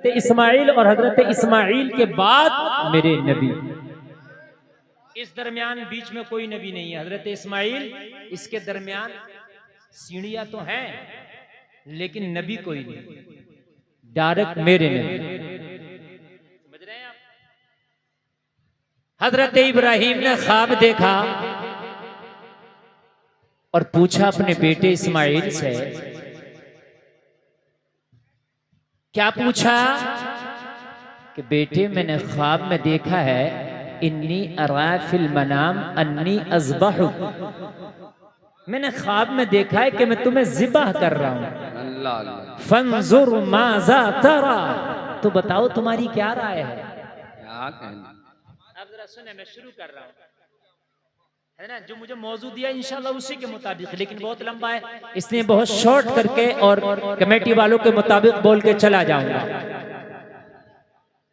इस्माइल और हजरत इस्माइल के बाद मेरे नबी। इस दरमियान बीच में कोई नबी नहीं है। हजरत इस्माइल, इसके दरमियान सीढ़ियां तो हैं लेकिन नबी कोई नहीं, डायरेक्ट मेरे नबी। समझ रहे हैं आप? हजरत इब्राहिम ने ख्वाब देखा और पूछा अपने बेटे इस्माइल से, क्या पूछा कि बेटे मैंने ख्वाब में देखा है, इन्नी अरा फिल मनाम अन्नी अज़बहु, मैंने ख्वाब में देखा है कि मैं तुम्हें ज़िबाह कर रहा हूं। फंजुर माज़ा तरा, तो बताओ तुम्हारी क्या राय है। क्या कहना? अब जरा सुने, मैं शुरू कर रहा हूं, है ना, जो मुझे मौजूद दिया इंशाल्लाह उसी के मुताबिक, लेकिन बहुत लंबा है इसलिए बहुत शॉर्ट करके और कमेटी वालों के मुताबिक बोल के चला जाऊंगा।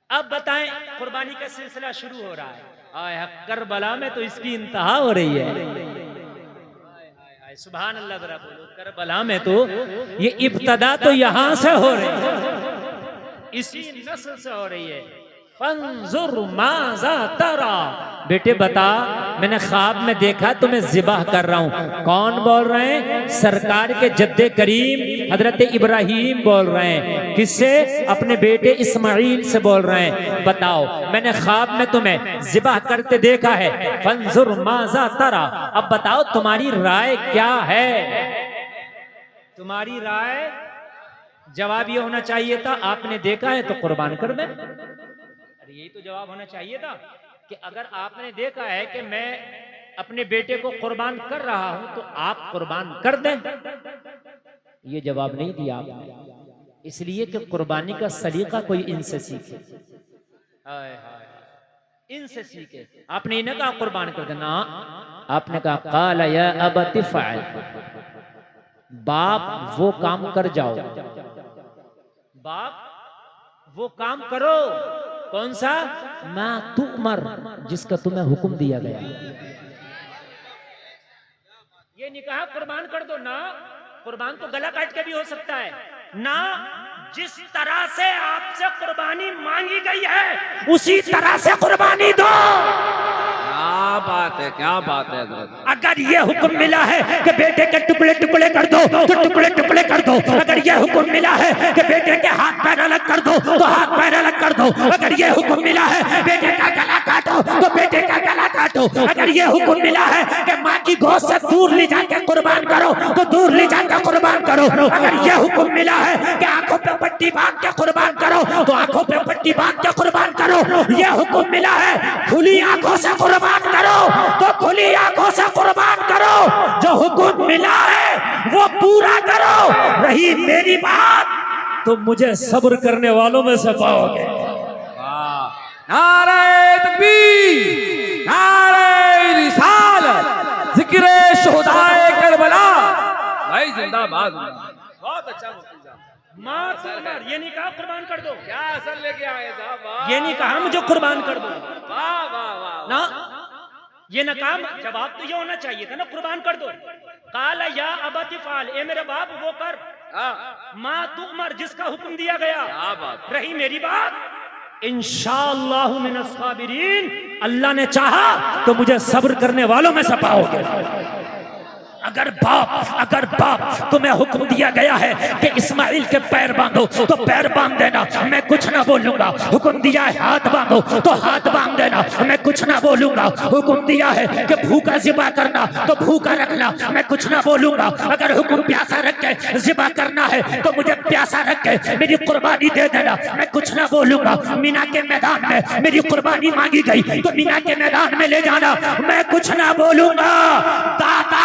अब बताएं, कुर्बानी का सिलसिला शुरू हो रहा है। आय करबला में तो इसकी इंतहा हो रही है। सुभान अल्लाह, जरा बोलो, करबला में तो ये इब्तदा तो यहां से हो रही है, इसी नस्ल से हो रही है। फंजुर माज़ा तरा, बेटे बता, मैंने ख्वाब में देखा तुम्हें ज़िबाह कर रहा हूं। कौन बोल रहे हैं? सरकार के जद्दे करीम हजरत इब्राहिम बोल रहे हैं। किससे? अपने बेटे इस्माइल से बोल रहे हैं। बताओ, मैंने ख्वाब में तुम्हें ज़िबाह करते देखा है। फंजुर माज़ा तरा, अब बताओ तुम्हारी राय क्या है। तुम्हारी राय, जवाब ये होना चाहिए था, आपने देखा है तो कुर्बान कर दे। यही तो जवाब होना चाहिए था कि अगर आपने देखा है कि मैं अपने बेटे को कुर्बान कर रहा हूं तो आप कुर्बान कर दें। ये जवाब नहीं दिया आपने, इसलिए कि कुर्बानी का सलीका कोई इनसे सीखे। हाय हाय, इनसे सीखे। आपने इन्हें कहा कुर्बान कर देना, आपने कहा काल या अबति फ़अल, बाप वो काम कर जाओ, बाप वो काम करो। कौन सा? मा तुअमर, जिसका तुम्हें हुक्म दिया गया। ये नहीं कहा कुर्बान कर दो ना, कुर्बान तो गला काट के भी हो सकता है ना। जिस तरह से आपसे कुर्बानी मांगी गई है उसी तरह से कुर्बानी दो। क्या बात है, क्या बात है हजरत। अगर ये हुक्म मिला है कि बेटे के टुकड़े टुकड़े कर दो तो टुकड़े टुकड़े कर दो। अगर ये हुक्म मिला है कि बेटे के हाथ पैर अलग कर दो तो हाथ पैर अलग कर दो। अगर ये हुक्म मिला है बेटे का गला काटो तो बेटे का गला काटो। अगर ये हुक्म मिला है कि माँ की गोद से दूर ले जाके कुर्बान करो तो दूर ले जाकर कुर्बान करो। अगर ये हुक्म मिला है कि आंखों पे पट्टी बांध के कुर्बान करो तो आंखों पे पट्टी बांध के कुर्बान करो। ये हुक्म मिला है खुली आंखों से कुर्बान करो तो खुली आंखों से कुर्बान करो। जो हुक्म मिला है वो पूरा करो। रही मेरी बात तो मुझे सब्र करने वालों में से पाओगे। नारे तकबीर, नारे रिसालत, जिक्र शुहदाए करबला। भाई जिंदाबाद। बहुत अच्छा मुफ्ती साहब। ये नहीं कहा कुर्बान कर दो, क्या असर लेके आए साहब। ये नहीं कहा मुझे कुर्बान कर दो वाह वाह वाह ना, ये ना काम। जवाब तो ये होना चाहिए था ना, कुर्बान कर दो। काला या अबति फ़अल, ए मेरे बाप वो कर। माँ तुअमर, जिसका हुक्म दिया गया। क्या बात। रही मेरी बात, इंशाअल्लाहु मिनस साबिरीन, अल्लाह ने चाहा तो मुझे सब्र करने वालों में से पाओगे। अगर बाप तुम्हें हुक्म दिया गया है कि इस्माइल के पैर बांधो तो पैर बांध देना, मैं कुछ ना बोलूंगा। हुक्म दिया है हाथ बांधो तो हाथ बांध देना, मैं कुछ ना बोलूंगा। हुक्म दिया है कि भूखा ज़िबा करना तो भूखा रखना, मैं कुछ ना बोलूंगा। अगर हुक्म प्यासा रख के ज़िबा करना है तो मुझे प्यासा रख के मेरी कुर्बानी दे देना, मैं कुछ ना बोलूंगा। मीना के मैदान में मेरी कुर्बानी मांगी गई तो मीना के मैदान में ले जाना, मैं कुछ ना बोलूंगा। दादा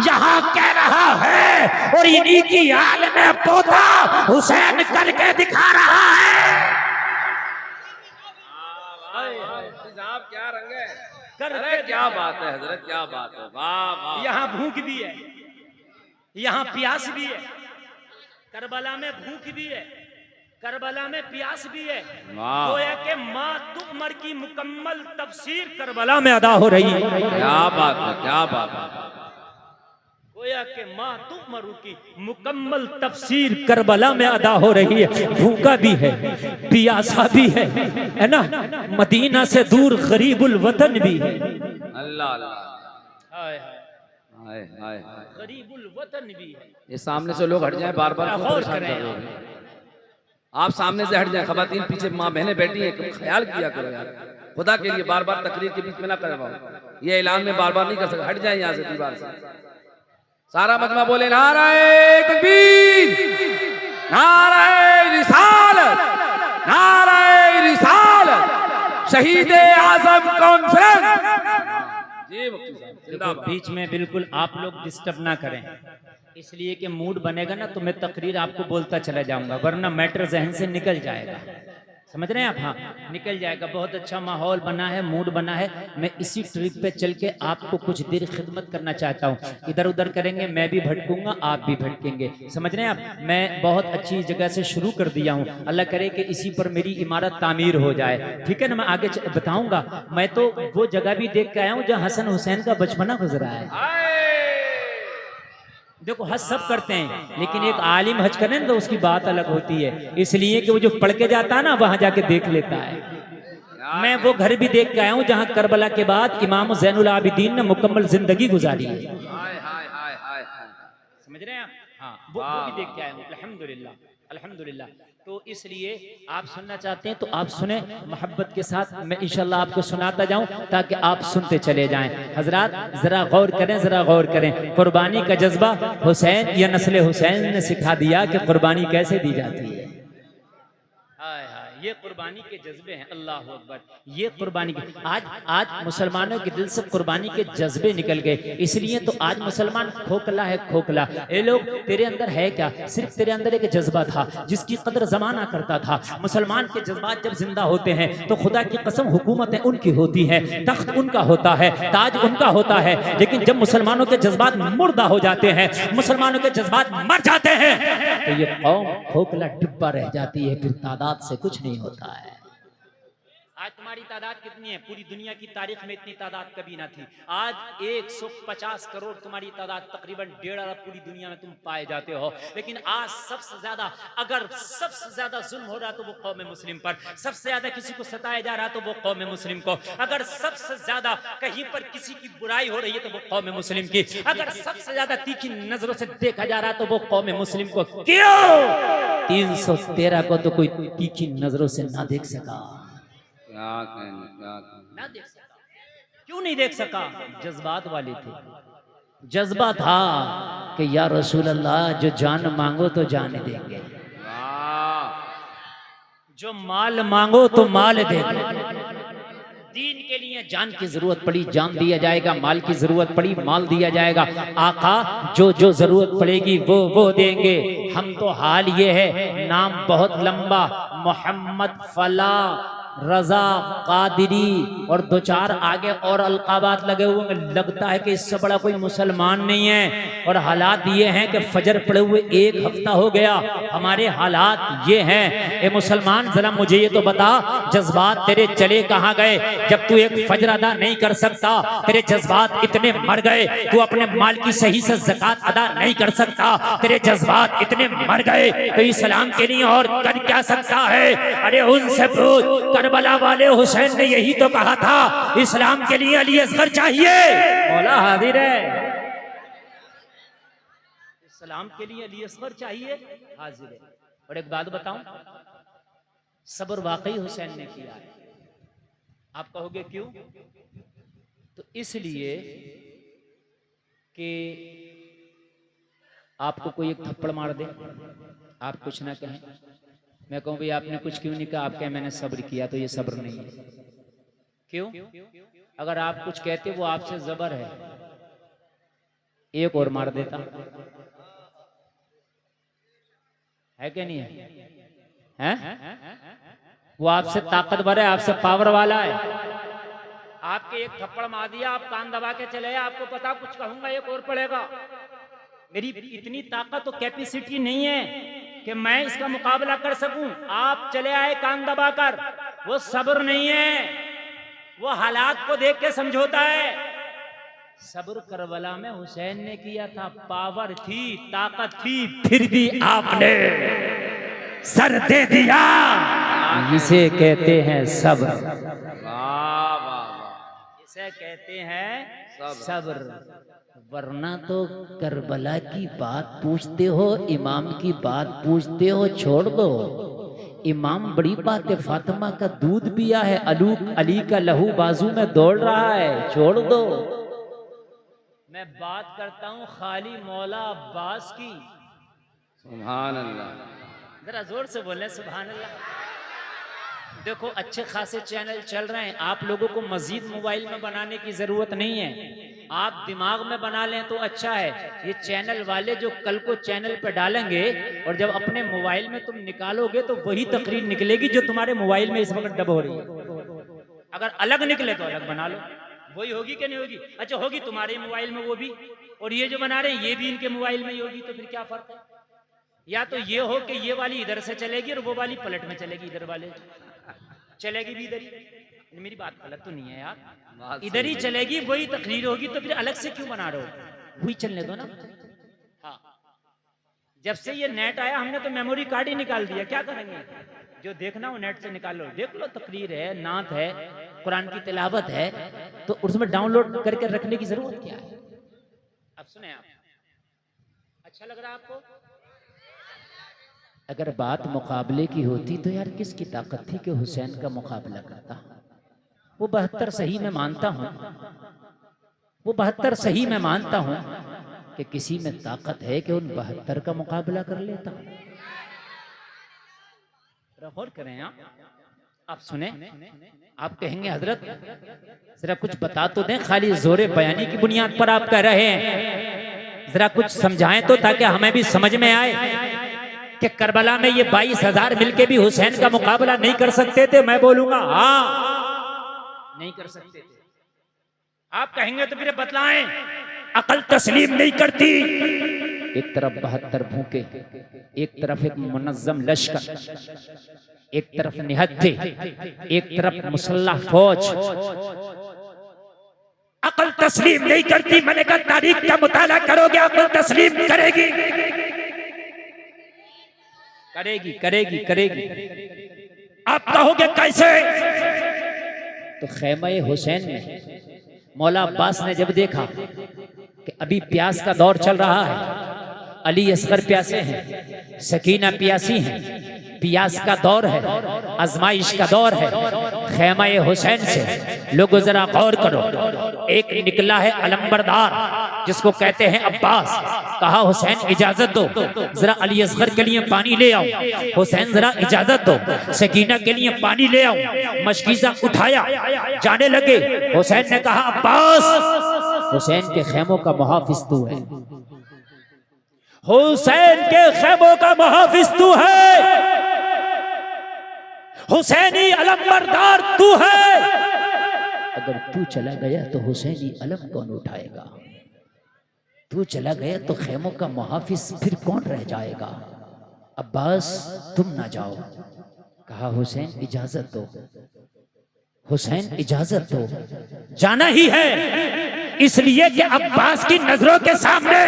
यहाँ कह रहा है और इन्हीं की हाल में पोता हुसैन करके दिखा रहा है। साहब क्या रंग है। अरे क्या बात है हजरत, क्या बात है। वाह वाह। यहाँ भूख भी है, यहाँ प्यास भी है। करबला में भूख भी है, करबला में प्यास भी है। गोया के माँ तुअमर की मुकम्मल तफसीर करबला में अदा हो रही है। क्या बात है, क्या बात है। गोया गोया के माँ तुमरू की मुकम्मल तफसीर करबला में अदा हो रही है। भूखा भी है, पियासा भी है ना, मदीना से दूर गरीबुल वतन भी है। अल्लाह अल्लाह, हाय हाय हाय, गरीबुल वतन भी है। ये सामने से लोग हट जाएं, बार बार क्यों गौर परेशान करें कर रहे हो? आप सामने से हट जाएं, खवातीन पीछे माँ बहनें बैठी हैं, ख्याल किया करो यार, खुदा के लिए बार बार तकरीर के बीच में ना करवाओ। ये ऐलान में बार बार नहीं कर सकते, हट जाए यहाँ से दीवार से। सारा मजमा बोले नारे तकबीर, नारे रिसालत, नारे रिसालत, शहीद आजम कॉन्फ्रेंस। जी मुफ्ती साहब, देखो जिंदाबाद। बीच में बिल्कुल आप लोग डिस्टर्ब ना करें, इसलिए कि मूड बनेगा ना तो मैं तकरीर आपको बोलता चला जाऊंगा, वरना मैटर जहन से निकल जाएगा। समझ रहे हैं आप? हाँ, निकल जाएगा। बहुत अच्छा माहौल बना है, मूड बना है। मैं इसी ट्रिप पे चल के आपको कुछ देर खिदमत करना चाहता हूँ। इधर उधर करेंगे, मैं भी भटकूंगा, आप भी भटकेंगे। समझ रहे हैं आप? मैं बहुत अच्छी जगह से शुरू कर दिया हूँ, अल्लाह करे कि इसी पर मेरी इमारत तामीर हो जाए। ठीक है ना? मैं आगे बताऊंगा। मैं तो वो जगह भी देख के आया हूँ जहाँ हसन हुसैन का बचपना गुजरा है। देखो हज सब करते हैं, लेकिन एक आलिम हज करे ना तो उसकी बात अलग होती है, इसलिए कि वो जो पढ़ के जाता है ना वहां जाके देख लेता है। मैं वो घर भी देख के आया हूँ जहाँ करबला के बाद इमाम ज़ैनुल आबिदीन ने मुकम्मल जिंदगी गुजारी है। हाय हाय हाय हाय, समझ रहे हैं आप? हाँ, वो भी देख के आए हूँ। अल्हम्दुलिल्लाह अल्हम्दुलिल्लाह। तो इसलिए आप सुनना चाहते हैं तो आप सुने मोहब्बत के साथ। मैं इंशाल्लाह आपको सुनाता जाऊं ताकि आप सुनते चले जाएं। हजरात जरा गौर करें, जरा गौर करें। कुर्बानी का जज्बा हुसैन या नस्ल हुसैन ने सिखा दिया कि कुर्बानी कैसे दी जाती है। हाय हाय, ये कुर्बानी के जज्बे हैं। अल्लाह अकबर, ये कुर्बानी के आज मुसलमानों के दिल से कुर्बानी के जज्बे निकल गए, इसलिए तो आज मुसलमान खोखला है, खोखला। ये लोग, तेरे अंदर है क्या? सिर्फ तेरे अंदर एक जज्बा था जिसकी कदर जमाना करता था। मुसलमान के जज्बात जब जिंदा होते हैं तो खुदा की कसम हुकूमतें उनकी होती है, तख्त उनका होता है, ताज उनका होता है। लेकिन जब मुसलमानों के जज्बात मुर्दा हो जाते हैं, मुसलमानों के जज्बात मर जाते हैं, तो ये कौम खोखला डिब्बा रह जाती है, फिर तादाद से कुछ नहीं होता है। आज तुम्हारी तादाद कितनी है? पूरी दुनिया की तारीख में इतनी तादाद कभी ना थी। आज 150 करोड़ तुम्हारी तादाद, तकरीबन 1.5 अरब पूरी दुनिया में तुम पाए जाते हो। लेकिन आज सबसे ज्यादा, अगर सबसे ज्यादा जुल्म हो रहा तो वो कौम मुस्लिम पर, सबसे ज्यादा किसी को सताया जा रहा तो वो कौम मुस्लिम को, अगर सबसे ज्यादा कहीं पर किसी की बुराई हो रही है तो वो कौम मुस्लिम की, अगर सबसे ज्यादा तीखी नजरों से देखा जा रहा तो वो कौम मुस्लिम को। क्यों 313 को तो कोई तीखी नजरों से ना देख सका? क्या कहने, क्या कहने। ना देख सका। क्यों नहीं देख सका? जज्बात वाले थे। जज्बा था कि या रसूल अल्लाह, जो जान मांगो तो जान देंगे, जो माल मांगो तो माल देंगे। दीन के लिए जान की जरूरत पड़ी जान दिया जाएगा, माल की जरूरत पड़ी माल दिया जाएगा। आका जो जो जरूरत पड़ेगी वो देंगे। हम तो हाल ये है, नाम बहुत लंबा, मोहम्मद फला, रजा, कादिरी और 2-4 आगे और अलकाबात लगे हुए। लगता है कि इससे बड़ा कोई मुसलमान नहीं है। और हालात ये हैं कि फजर पड़े हुए 1 हफ्ता हो गया। हमारे हालात ये हैं। ए मुसलमान, जरा मुझे ये तो बता, जज्बात तेरे चले कहाँ गए? जब तू एक फजर अदा नहीं कर सकता, तेरे जज्बात इतने मर गए, तू अपने माल की सही से ज़कात अदा नहीं कर सकता, तेरे जज्बात इतने मर गए, तो इस्लाम के लिए और कर क्या सकता है? अरे उनसे पूछ, करबला वाले हुसैन ने यही तो कहा था, इस्लाम के लिए अली असगर चाहिए। मौला हाजिर है, इस्लाम के लिए अली असगर चाहिए, हाजिर है। और एक बात बताऊं, सब्र वाकई हुसैन ने किया है। आप कहोगे क्यों? तो इसलिए कि आपको कोई एक थप्पड़ मार दे, आप कुछ ना कहें, मैं कहूं भाई आपने कुछ क्यों नहीं कहा, आप कहें मैंने सब्र किया, तो ये सब्र नहीं है। क्यों? अगर आप कुछ कहते वो आपसे जबर है, एक और मार देता, है क्या नहीं है? वो आपसे ताकतवर है, आपसे पावर वाला है। आपके एक थप्पड़ मार दिया, आप कान दबा के चले, आपको पता कुछ कहूंगा एक और पड़ेगा। मेरी इतनी ताकत तो कैपेसिटी नहीं है कि मैं इसका मुकाबला कर सकूं। आप चले आए कान दबाकर, वो सब्र नहीं है, वो हालात को देख के समझौता है। सब्र करबला में हुसैन ने किया था, पावर थी, ताकत थी, फिर भी आपने सर दे दिया। इसे कहते हैं सब्र, वाह वाह वाह, इसे कहते हैं सब्र। सब्र। वरना तो करबला की बात पूछते हो, इमाम की बात पूछते हो, छोड़ दो। इमाम बड़ी बात है, फातिमा का दूध पिया है, अली का लहू बाजू में दौड़ रहा है, छोड़ दो। मैं बात करता हूँ खाली मौला अब्बास की। सुभान अल्लाह, जरा जोर से बोले सुभान अल्लाह। देखो अच्छे खासे चैनल चल रहे हैं, आप लोगों को मजीद मोबाइल में बनाने की जरूरत नहीं है, आप दिमाग में बना लें तो अच्छा है। ये चैनल वाले जो कल को चैनल पर डालेंगे और जब अपने मोबाइल में तुम निकालोगे तो वही तकरीर निकलेगी जो तुम्हारे मोबाइल में इस वक्त डब हो रही है। अगर अलग निकले तो अलग बना लो, वही होगी कि नहीं होगी? अच्छा होगी तुम्हारे मोबाइल में वो भी, और ये जो बना रहे हैं ये भी इनके मोबाइल में ही होगी, तो फिर क्या फर्क है? या तो ये हो कि ये वाली इधर से चलेगी और वो वाली पलट में चलेगी, इधर वाले चलेगी भी इधर ही। मेरी बात गलत तो नहीं है यार, इधर ही चलेगी, वही तकरीर होगी, तो फिर अलग से क्यों बना रहे हो? वही चलने दो ना। हाँ, जब से ये नेट आया हमने तो मेमोरी कार्ड ही निकाल दिया, क्या करेंगे? जो देखना हो नेट से निकाल लो, देख लो, तकरीर है, नात है, कुरान की तिलावत है, तो उसमें डाउनलोड करके रखने की जरूरत क्या है? अब सुने आप, अच्छा लग रहा है आपको? अगर बात मुकाबले की होती तो यार किसकी ताकत थी कि हुसैन का मुकाबला करता? वो 72 सही में मानता हूँ, वो 72 सही में मानता हूँ कि किसी में ताकत है कि उन 72 का मुकाबला कर लेता। गौर करें आप सुने, आप कहेंगे हजरत जरा कुछ बता तो दें, खाली जोरे बयानी की बुनियाद पर आप कह रहे हैं, जरा कुछ समझाएं तो ताकि हमें भी समझ में आए कि करबला में ये 22,000 मिलके भी हुसैन का मुकाबला नहीं कर सकते थे। मैं बोलूंगा हाँ, नहीं कर सकते थे। आप कहेंगे तो फिर बतलाएं, अकल तस्लीम नहीं करती। एक तरफ 72 भूखे, एक तरफ एक मुनज्जम लश्कर, एक तरफ निहत्थे, एक तरफ मुसल्लह फौज, अकल तस्लीम नहीं करती। मैंने कहा तारीख का मुताला करोगे, अकल तस्लीम करेगी, करेगी करेगी करेगी। आप कहोगे कैसे? तो खैमा हुसैन में मौला अब्बास ने जब देखा कि अभी प्यास का दौर चल रहा है, अली असगर प्यासे हैं, सकीना प्यासी हैं, प्यास का दौर है, आजमाइश का दौर है, खैमा हुसैन से लोगों जरा गौर करो। एक निकला है अलंबरदार जिसको कहते हैं अब्बास, कहा हुसैन इजाजत दो, जरा अली असगर के लिए पानी ले आओ। हुसैन जरा इजाजत दो, सकीना के लिए पानी ले आओ। मशकीजा उठाया, जाने लगे। हुसैन ने कहा अब्बास, हुसैन के खेमों का मुहाफिज तू है, हुसैन के खेमों का मुहाफिज तू है, हुसैनी अलंबरदार तू है। अगर तू चला गया तो हुसैनी अलम कौन उठाएगा? तू चला गया तो खेमों का मुहाफिज फिर कौन रह जाएगा? अब्बास तुम ना जाओ। कहा हुसैन इजाजत दो, हुसैन इजाजत दो, जाना ही है, इसलिए कि अब्बास की नजरों के सामने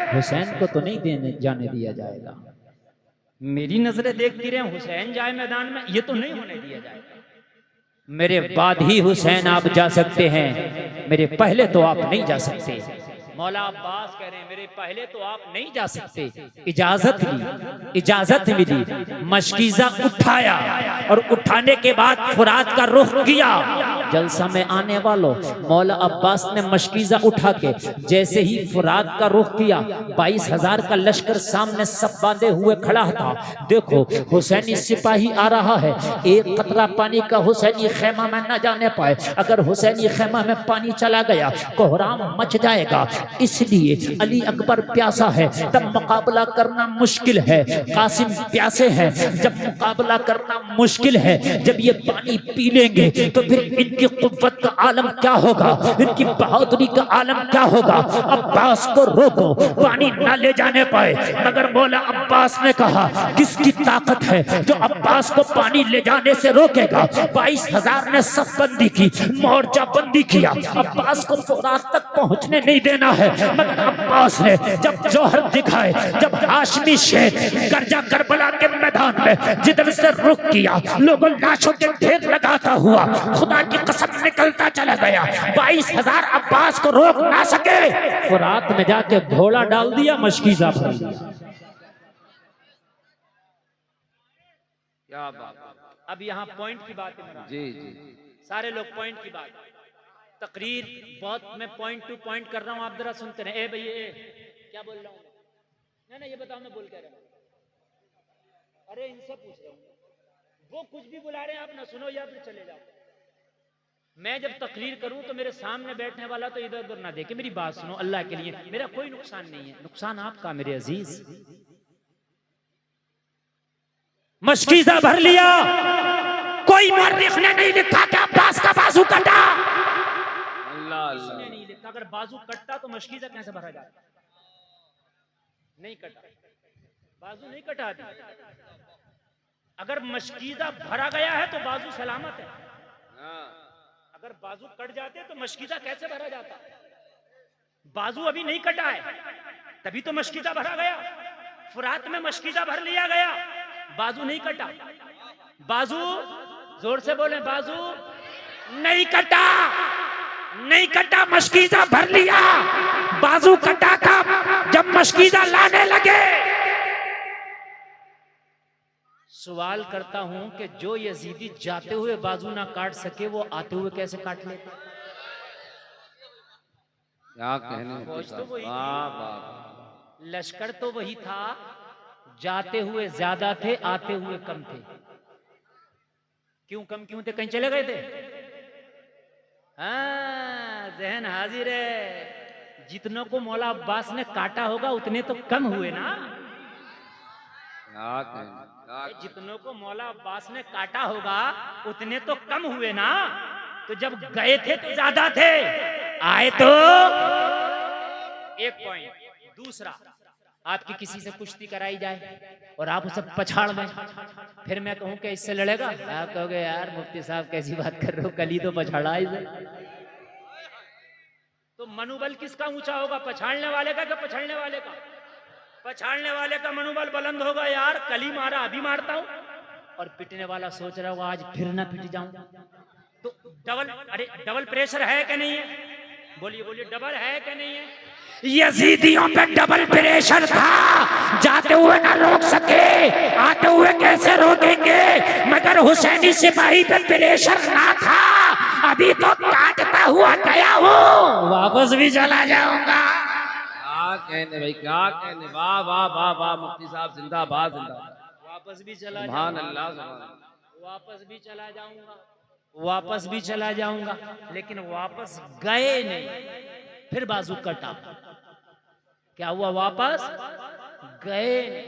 हुसैन को तो नहीं जाने दिया जाएगा। मेरी नजरें देखती रहे हुसैन जाए मैदान में, ये तो नहीं होने दिया जाएगा। मेरे बाद ही हुसैन आप जा सकते हैं, मेरे पहले तो आप नहीं जा सकते। मौला अब्बास कह रहे हैं मेरे पहले तो आप नहीं जा सकते। इजाजत ली, इजाजत मिली, मशकीजा उठाया और उठाने के बाद फुरात का रुख किया। जलसा में आने वालों, मौला अब्बास ने मशकीजा उठा के जैसे ही फुरात का रुख किया, 22,000 का लश्कर सामने सब बांधे हुए खड़ा था। देखो हुसैनी सिपाही आ रहा है, एक कतरा पानी का हुसैनी खेमा में न जाने पाए। अगर हुसैनी खेमा में पानी चला गया कोहराम मच जाएगा, इसलिए अली अकबर प्यासा है, तब मुकाबला करना मुश्किल है। कासिम प्यासे हैं, जब मुकाबला करना मुश्किल है। जब ये पानी पी लेंगे तो फिर इन इनकी कुव्वत का आलम क्या होगा, इनकी बहादुरी का आलम क्या होगा। अब्बास को रोको, पानी ना ले जाने पाए, मगर मौला अब्बास ने कहा किसकी ताकत है जो अब्बास को पानी ले जाने से रोकेगा। 22,000 ने सफबंदी की, मोर्चा बंदी किया, अब्बास को फुरात तक पहुंचने नहीं देना है। मगर अब्बास ने जब जौहर दिखाए, जब हाशमी शेर गर्जा करबला के मैदान में जिधर से रुख किया, लोगों लाशों के ढेर लगाता हुआ खुदा की कसम निकलता चला गया। 22,000 अब्बास को रोक ना सके, फुरात में जाके घोड़ा डाल दिया, मशकीज़ा भर दिया। क्या बात। अब यहाँ पॉइंट की बात है, जी जी, सारे लोग पॉइंट की बात, तकरीर बहुत मैं पॉइंट टू पॉइंट कर रहा हूँ, आप जरा सुनते रहे। भैया क्या बोल रहा हूँ ना, ये बताओ मैं बोल क्या रहा हूँ। अरे इनसे पूछ रहा हूँ, वो कुछ भी बुला रहे हैं, आप ना सुनो या फिर चले जाओ। मैं जब तकरीर करूं तो मेरे सामने बैठने वाला तो इधर उधर ना देखे, मेरी बात सुनो अल्लाह के लिए। मेरा कोई नुकसान नहीं है, नुकसान आपका मेरे अजीज। मशकीज़ा भर लिया, कोई मौर्रिख ने नहीं लिखा कि अब्बास का बाजू कटा, अल्लाह अल्लाह नहीं लिखा। अगर बाजू कटता तो मशकीज़ा कैसे भरा जाता? नहीं कटा, बाजू नहीं कटा दी। अगर मशकीज़ा भरा गया है तो बाजू सलामत है, अगर बाजू कट जाते तो मशकीज़ा कैसे भरा जाता? बाजू अभी नहीं कटा है, तभी तो मशकीज़ा भरा गया। फुरात में मशकीज़ा भर लिया गया, बाजू नहीं कटा। बाजू जोर से बोले, बाजू नहीं कटा, नहीं कटा, मशकीज़ा भर लिया। बाजू कटा का जब मशकीज़ा लाने लगे। सवाल करता हूं कि जो यजीदी जाते हुए बाजू ना काट सके, वो आते हुए कैसे काट लेता? क्या कहने, फौज तो वही वाह थी, वाह, लश्कर तो वही था, जाते हुए ज्यादा थे, आते हुए कम थे। क्यों कम क्यों थे? कहीं चले गए थे? हाँ, जहन हाजिर है। जितनों को मौला अब्बास ने काटा होगा उतने तो कम हुए ना। क्या कहने, जितनों को मौला अब्बास ने काटा होगा उतने तो कम हुए ना। तो जब गए थे तो ज्यादा थे, आए तो एक पॉइंट। दूसरा, आपकी किसी से कुश्ती कराई जाए और आप उसे पछाड़ दें, फिर मैं कहूं कि इससे लड़ेगा? आप कहोगे यार मुफ्ती साहब कैसी बात कर रहे हो, कल ही तो पछाड़ा इसे। तो मनोबल किसका ऊंचा होगा, पछाड़ने वाले का कि पछाड़ने वाले का? पछाड़ने वाले का मनोबल बुलंद होगा, यार कल ही मारा अभी मारता हूं। और पिटने वाला सोच रहा होगा आज फिर ना पिट जाऊं। तो डबल प्रेशर है कि नहीं है? बोलिए बोलिए, डबल है कि नहीं है? यजीदियों पे डबल प्रेशर था, जाते हुए ना रोक सके, आते हुए कैसे रोकेंगे? मगर हुसैनी सिपाही पे प्रेशर ना था, अभी तो काटता हुआ गया हूँ, वापस भी चला जाऊंगा। क्या कहने भाई, क्या कहने, वाह वाह वाह वाह, मुफ्ती साहब जिंदाबाद जिंदाबाद। वापस भी चला सुभान जाऊंगा, अल्लाह, सुभान अल्लाह। वापस भी चला जाऊंगा, वापस भी चला जाऊंगा, लेकिन वापस गए नहीं, फिर बाजू कटा। क्या हुआ? वापस गए नहीं।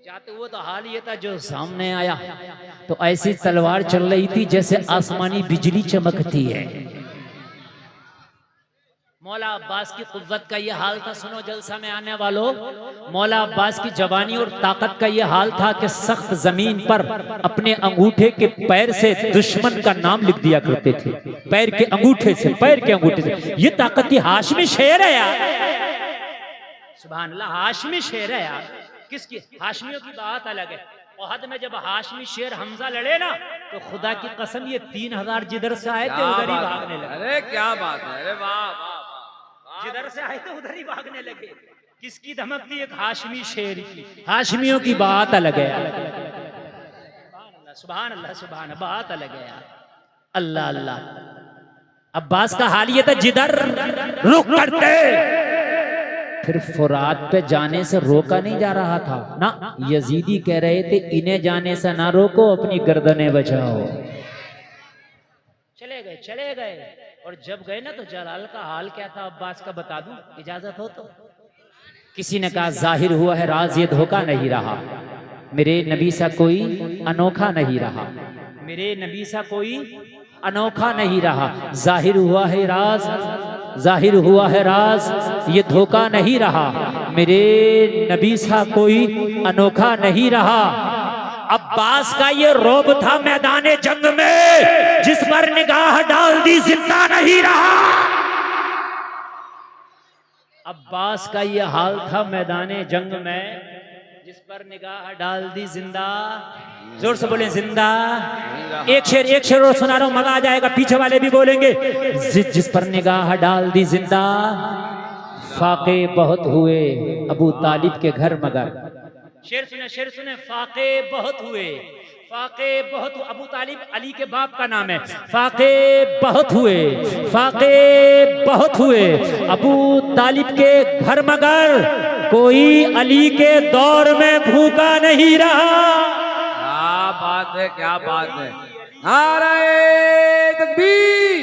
जाते हुए तो हाल ये था जो सामने आया तो ऐसी तलवार चल रही थी जैसे आसमानी बिजली चमकती है। मौला अब्बास की कुव्वत का ये हाल था। सुनो जलसा में आने वालों, मौला अब्बास की जवानी और ताकत का ये हाल था कि सख्त जमीन पर अपने अंगूठे के पैर से दुश्मन का नाम लिख दिया करते थे। पैर के अंगूठे से, पैर के अंगूठे से। ये ताकत थी। हाशमी शेर है यार, सुभान अल्लाह, हाशमी शेर है यार। किसकी? हाशमियों की बात अलग है। ओहद में जब हाशमी शेर हमजा लड़े ना, तो खुदा की कसम ये 3,000 जिधर से आए थे उधर ही भागने लगे। अरे क्या बात है, अरे वाह वाह वाह, जिधर से आए थे उधर ही भागने लगे। किसकी धमक थी? एक हाशमी शेर की। हाशमियों की बात अलग है, सुभान अल्लाह, सुभान अल्लाह, बात अलग है यार। अल्लाह अल्लाह। अब्बास का हाल ये था, जिधर रुख करते फिर फुरात पे जाने से रोका नहीं जा रहा था ना। यजीदी कह रहे थे इन्हें जाने से ना रोको, अपनी गर्दनें बचाओ। चले गए। और जब गए ना तो जलाल का हाल क्या था अब्बास का बता दूं, इजाजत हो तो? किसी ने कहा जाहिर हुआ है राज ये धोखा नहीं रहा, मेरे नबी सा कोई अनोखा नहीं रहा, मेरे नबी सा कोई अनोखा नहीं रहा। जाहिर हुआ है राज, जाहिर हुआ है राज, ये धोखा नहीं रहा। मेरे नबी सा कोई अनोखा नहीं रहा। अब्बास का ये रोब था मैदाने जंग में, जिस पर निगाह डाल दी जिंदा नहीं रहा। अब्बास का ये हाल था मैदाने जंग में, जिस पर निगाह डाल दी जिंदा, जोर से बोले जिंदा। एक शेर और सुना रहा हूं, मजा आ जाएगा, पीछे वाले भी बोलेंगे। जिस पर निगाह डाल दी जिंदा, फाके बहुत हुए अबू तालिब के घर मगर। शेर सुने, फाके बहुत हुए, फाके बहुत हुए। अबू तालिब अली के बाप का नाम है। फाके बहुत हुए, फाके बहुत हुए अबू तालिब के घर मगर, कोई अली के दौर में भूखा नहीं रहा। क्या बात है, क्या बात है। नारे तकबीर,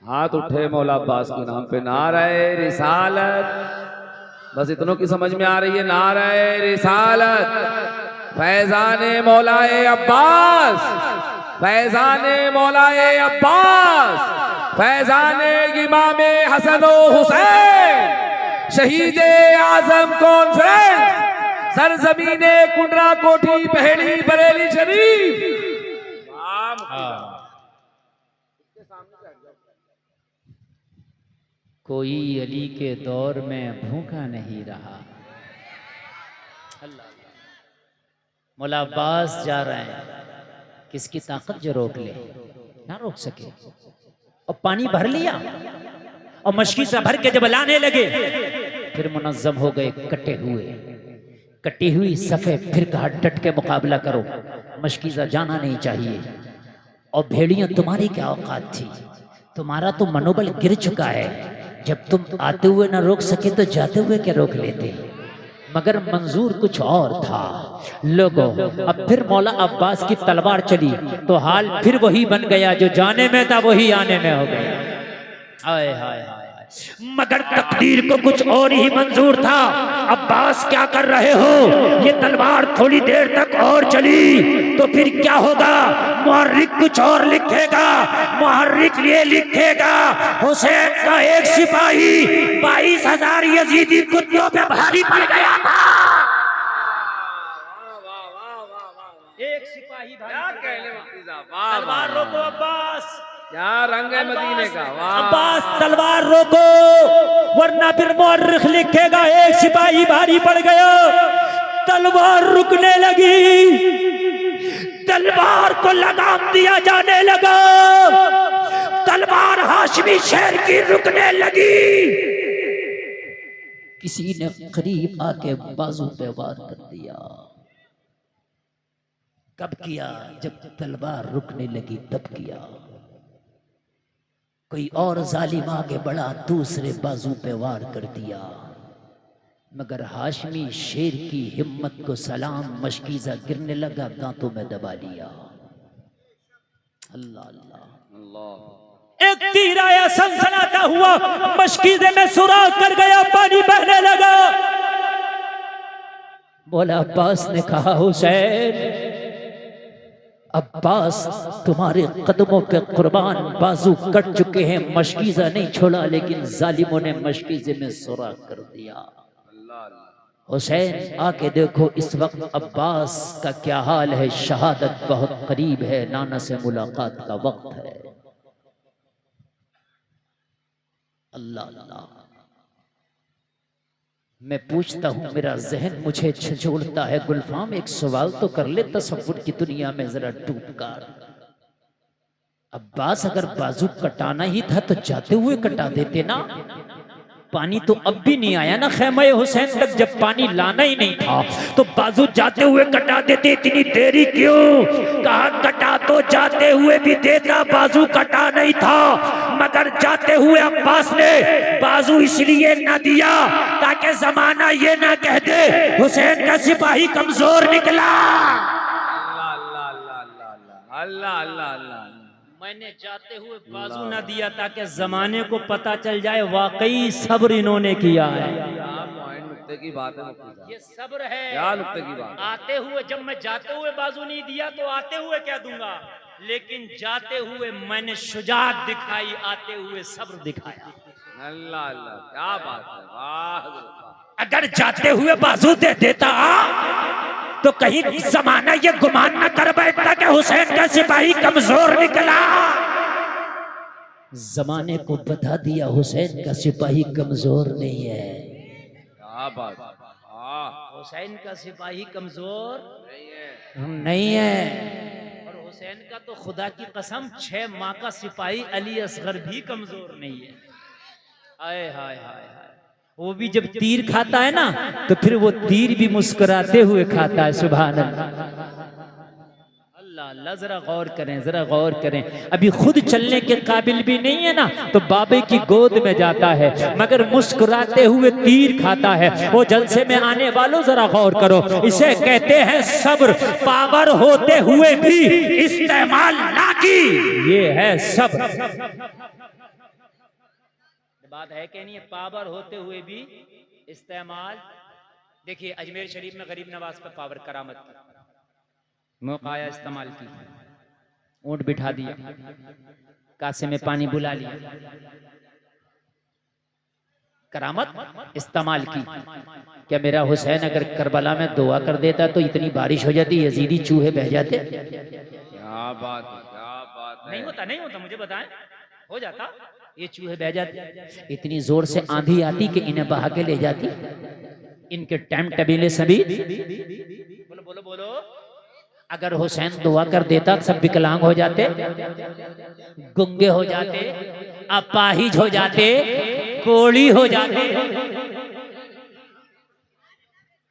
हाथ उठे मौला अब्बास के नाम पे। नारे रिसालत, बस इतनों की समझ में आ रही है। नारे रिसालत, फैजाने मौलाए अब्बास, फैजाने मौलाए अब्बास, फैजाने इमामे हसन व हुसैन, शहीदे आजम कॉन्फ्रेंस, सरजमीने कुंडरा कोठी पहेड़ी बरेली शरीफ। कोई अली के दौर में भूखा नहीं रहा। अल्लाह, मौला अब्बास जा रहे हैं, किसकी ताकत जो रोक ले, ना रोक सके। और पानी भर लिया और मशकी से भर के जब लाने लगे, फिर मुनज़्ज़म हो गए कटे हुए, कटी हुई सफ़े। फिर कहा डट के मुकाबला करो, मशकीज़ा जाना नहीं चाहिए। और भेड़ियों तुम्हारी क्या औकात थी, तुम्हारा तो मनोबल गिर चुका है। जब तुम आते हुए ना रोक सके तो जाते हुए क्या रोक लेते। मगर मंजूर कुछ और था। लोगों, अब फिर मौला अब्बास की तलवार चली तो हाल फिर वही बन गया, जो जाने में था वही आने में हो गया। हाय हाय हाय। मगर तकदीर को कुछ और ही मंजूर था। अब्बास क्या कर रहे हो, ये तलवार थोड़ी देर तक और चली तो फिर क्या होगा। मुहर्रिक कुछ और लिखेगा, मुहर्रिक ये लिखेगा, हुसैन का एक सिपाही 22,000 यजीदी कुत्तों पे भारी पड़ गया था। एक सिपाही तलवार रोको अब्बास, क्या रंग है मदीने का। अब्बास तलवार रोको, वरना फिर मुअर्रिख लिखेगा एक सिपाही भारी पड़ गया। तलवार रुकने लगी, तलवार को लगाम दिया जाने लगा, तलवार हाशमी शेर की रुकने लगी। किसी ने करीब आके बाजू पे वार कर दिया। कब किया, जब तलवार रुकने लगी तब किया। कोई और जालिम आगे बढ़ा, दूसरे बाजू पे वार कर दिया। मगर हाशमी शेर की हिम्मत को सलाम, मशकीज़ा गिरने लगा, दांतों में दबा लिया। अल्लाह अल्लाह अल्लाह। एक तीर आया सनसनाता हुआ, मशकीज़े में सुराख कर गया, पानी बहने लगा। मौला अब्बास ने कहा, हुसैन, अब्बास तुम्हारे कदमों पे कुर्बान, बाजू कट चुके हैं, मशकीज़ा नहीं छोड़ा, लेकिन जालिमों ने मशकीज़े में सुराख कर दिया। हुसैन आके देखो इस वक्त अब्बास का क्या हाल है। शहादत बहुत करीब है, नाना से मुलाकात का वक्त है। अल्लाह अल्लाह। मैं पूछता हूँ, मेरा जहन मुझे झंझोड़ता है। गुलफाम एक सवाल तो कर ले, तसव्वुर की दुनिया में जरा डूब कर। अब्बास अगर बाजू कटाना ही था तो जाते हुए कटा देते ना। पानी तो अब भी नहीं आया ना खैमा हुसैन तक, जब पानी लाना ही नहीं था तो बाजू जाते हुए कटा देते। इतनी देरी क्यों? कहा कटा तो जाते हुए भी देता, बाजू कटा नहीं था। मगर जाते हुए अब्बास ने बाजू इसलिए न दिया ताकि जमाना ये ना कह दे हुसैन का सिपाही कमजोर निकला। अल्लाह अल्लाह अल्लाह। मैंने जाते हुए बाजू ना दिया ताकि जमाने को पता चल जाए वाकई सब्र इन्होंने किया है। नुक्ते की बात है, ये सब्र है। क्या नुक्ते की बात? आते हुए, जब मैं जाते हुए बाजू नहीं दिया तो आते हुए क्या दूंगा? लेकिन जाते हुए मैंने शुजाअत दिखाई, आते हुए सब्र दिखाया। अल्लाह अल्लाह, क्या बात है, वाह। अगर जाते हुए बाजू दे देता तो कहीं जमाना ये गुमान न कर बैठता कि हुसैन का सिपाही कमजोर निकला। जमाने को बता दिया हुसैन का सिपाही कमजोर नहीं है। क्या बात है, वाह। हुसैन का सिपाही कमजोर नहीं है, नहीं है। और हुसैन का तो खुदा की कसम 6 माह का सिपाही अली असगर भी कमजोर नहीं है। हाय हाय हाय हाय, वो भी जब तीर खाता है ना तो फिर वो तीर भी मुस्कुराते हुए खाता है। सुभान अल्लाह, अल्लाह अल्लाह। जरा गौर करें, जरा गौर करें। अभी खुद चलने के काबिल भी नहीं है ना तो बाबे की गोद में जाता है, मगर मुस्कुराते हुए तीर खाता है। वो जलसे में आने वालों जरा गौर करो, इसे कहते हैं सब्र। पावर होते हुए भी इस्तेमाल ना की, ये है सब्र। बात है कि नहीं है? पावर होते हुए भी इस्तेमाल। देखिए अजमेर शरीफ में गरीब नवाज पे पावर करामत की, मौका आया इस्तेमाल की, ऊंट बिठा दिया, कासे में पानी बुला लिया, करामत इस्तेमाल की। क्या मेरा हुसैन अगर करबला में दुआ कर देता तो इतनी बारिश हो जाती, यजीदी चूहे बह जाते? क्या बात है, क्या बात है। नहीं होता, नहीं होता, मुझे बताएं, हो जाता, ये चूहे बह जाते। इतनी जोर से आंधी आती कि इन्हें बहा के ले जाती। इनके टाइम टबीले सभी, बोलो बोलो बोलो, अगर हुसैन दुआ कर देता सब विकलांग हो जाते, गुंगे हो जाते, अपाहिज हो जाते, कोड़ी हो जाते,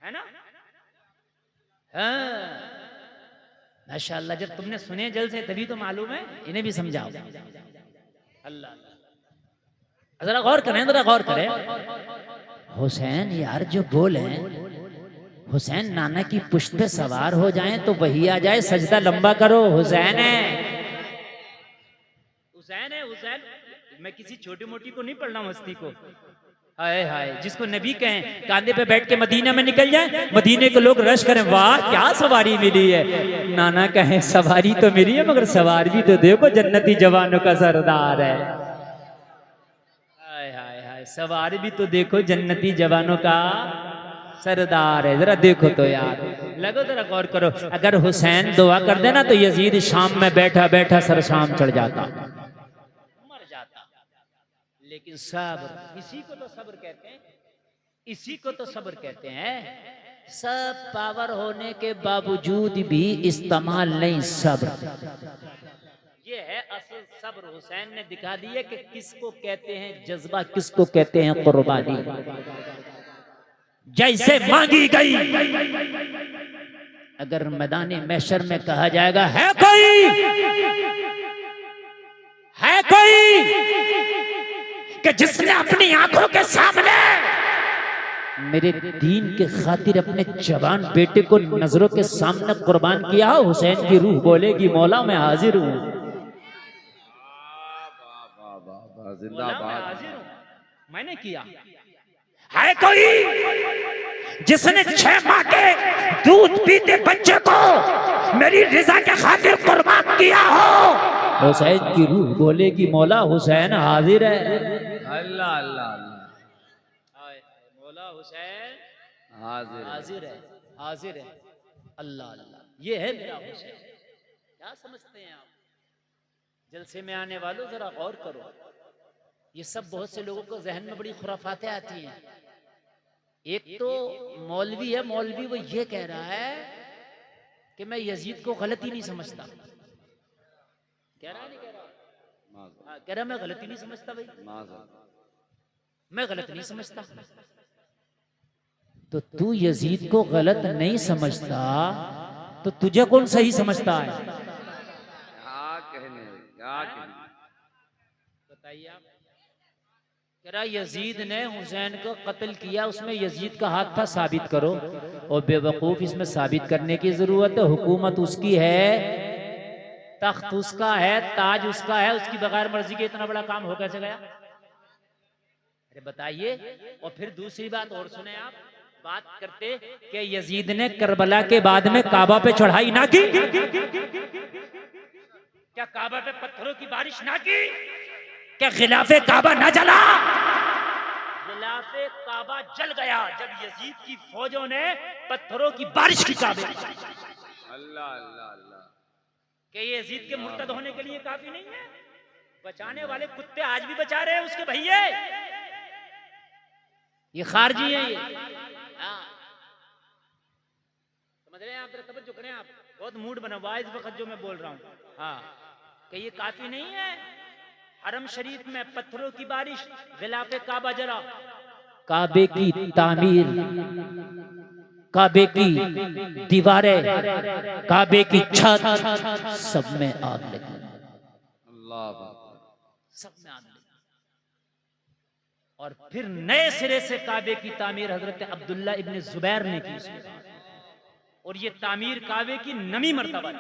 है ना? हाँ माशाअल्लाह। जब तुमने सुने जल से तभी तो मालूम है, इन्हें भी समझाओ। अल्लाह, जरा गौर करें, जरा गौर करें। हुसैन यार जो बोले, हुसैन नाना की पुश्त पे सवार हो जाएं तो वही आ जाए, सजदा लंबा करो, हुसैन है, हुसैन है, हुसैन। मैं किसी छोटी मोटी को नहीं पढ़ना, मस्ती को। हाय हाय, जिसको नबी कहें कांधे पे बैठ के मदीना में निकल जाए, मदीने के लोग रश करें, वाह क्या सवारी मिली है। नाना कहें सवारी तो मिली है मगर सवार भी तो देखो, जन्नती जवानों का सरदार है। हाय हाय हाय, सवार भी तो देखो, जन्नती जवानों का सरदार है। जरा देखो तो यार, लगो जरा गौर करो। अगर हुसैन दुआ कर देना तो यजीद शाम में बैठा बैठा सर शाम चढ़ जाता, मर जाता। लेकिन सब्र, इसी को तो सब्र कहते हैं, इसी को तो सब्र कहते हैं। सब पावर होने के बावजूद भी इस्तेमाल नहीं, सब्र। ये है असल सब्र। हुसैन ने दिखा दिया कि किसको कहते हैं जज्बा, किसको कहते हैं कुर्बानी। जैसे मांगी गई, अगर मैदान महशर में कहा जाएगा है कोई कि जिसने अपनी आंखों के सामने मेरे दीन के खातिर अपने जवान बेटे को नजरों के सामने कुर्बान किया, हुसैन की रूह बोलेगी मौला मैं हाजिर हूं, जिंदाबाद, मैंने किया। है कोई जिसने 6 माह के दूध पीते बच्चे को मेरी रजा के खातिर कुर्बान किया हो, हुसैन की रूह बोलेगी मौला हुसैन हाजिर है। अल्लाह अल्लाह, मौला हुसैन हाजिर हाजिर है, हाजिर है। अल्लाह अल्लाह, ये है मेरा हुसैन। क्या समझते हैं आप? जलसे में आने वालों जरा गौर करो। ये सब बहुत से लोगों को जहन में बड़ी खुराफातें आती हैं। एक तो मौलवी है, मौलवी वो ये कह रहा है कि मैं यजीद को गलत ही नहीं समझता। कह रहा है, नहीं कह रहा? कह रहा मैं गलत ही नहीं समझता भाई, मैं गलत नहीं समझता। तो तू यजीद को गलत नहीं समझता तो तुझे कौन सही समझता है? क्या कहने, क्या कहने, बताइए आप। कह रहा यजीद ने हुसैन को कत्ल किया, उसमें यजीद का हाथ था, साबित करो। और बेवकूफ, इसमें साबित करने की जरूरत है? हुकूमत उसकी है, तख्त उसका है, ताज उसका है, उसकी बगैर मर्जी के इतना बड़ा काम हो कैसे गया? अरे बताइए। और फिर दूसरी बात और सुने आप, बात करते कि यजीद ने करबला के बाद में काबा पे चढ़ाई ना की, क्या काबा पे पत्थरों की बारिश ना की? क्या खिलाफे काबा ना जला? खिलाफे काबा जल गया जब यजीद की फौजों ने पत्थरों की बारिश की काबे। अल्लाह अल्लाह अल्लाह। क्या ये यजीद के मुर्तद होने के लिए काफी नहीं है? बचाने वाले कुत्ते आज भी बचा रहे हैं उसके भैये। ये खारजी है ये। हाँ। समझ रहे हैं आप? तवज्जो करें आप। बहुत मूड बना हुआ है इस वक्त जो मैं बोल रहा हूँ। हाँ, कि ये काफी नहीं है? हरम शरीफ में पत्थरों की बारिश, गिलाफे काबा जला, काबे की तामीर, काबे की दीवारें, काबे की छत, सब में आग लगी। अल्लाह सब में आग लगी। और फिर नए सिरे से काबे की तामीर हजरत अब्दुल्ला इब्न जुबैर ने की उसके बाद। और ये तामीर काबे की नवी मर्तबा,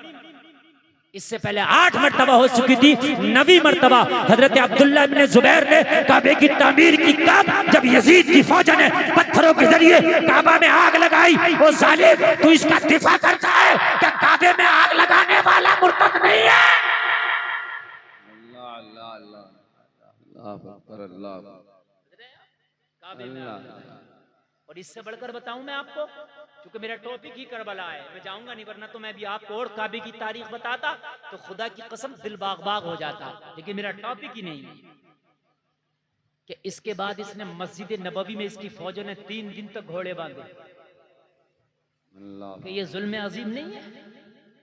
इससे पहले 8 मर्तबा हो चुकी थी, नवी मर्तबा हजरत अब्दुल्ला इब्न जुबैर ने काबे की तामीर की। कब? जब यजीद की फौज ने पत्थरों के जरिए काबा में आग लगाई। वो जालिम, तू इसका दिफा करता है कि काबे में आग लगाने वाला मुर्तद नहीं है? अल्लाह अल्लाह अल्लाह अकबर अल्लाह। और इससे बढ़कर बताऊं मैं आपको, क्योंकि मेरा टॉपिक ही करबला है, मैं जाऊंगा नहीं, वरना तो मैं भी आपको और काबे की तारीख बताता तो खुदा की कसम दिल बाग बाग हो जाता, लेकिन मेरा टॉपिक ही नहीं है। कि इसके बाद इसने मस्जिद नबवी में इसकी फौजों ने 3 दिन तक घोड़े बांधे। कि ये जुल्म अजीम नहीं है?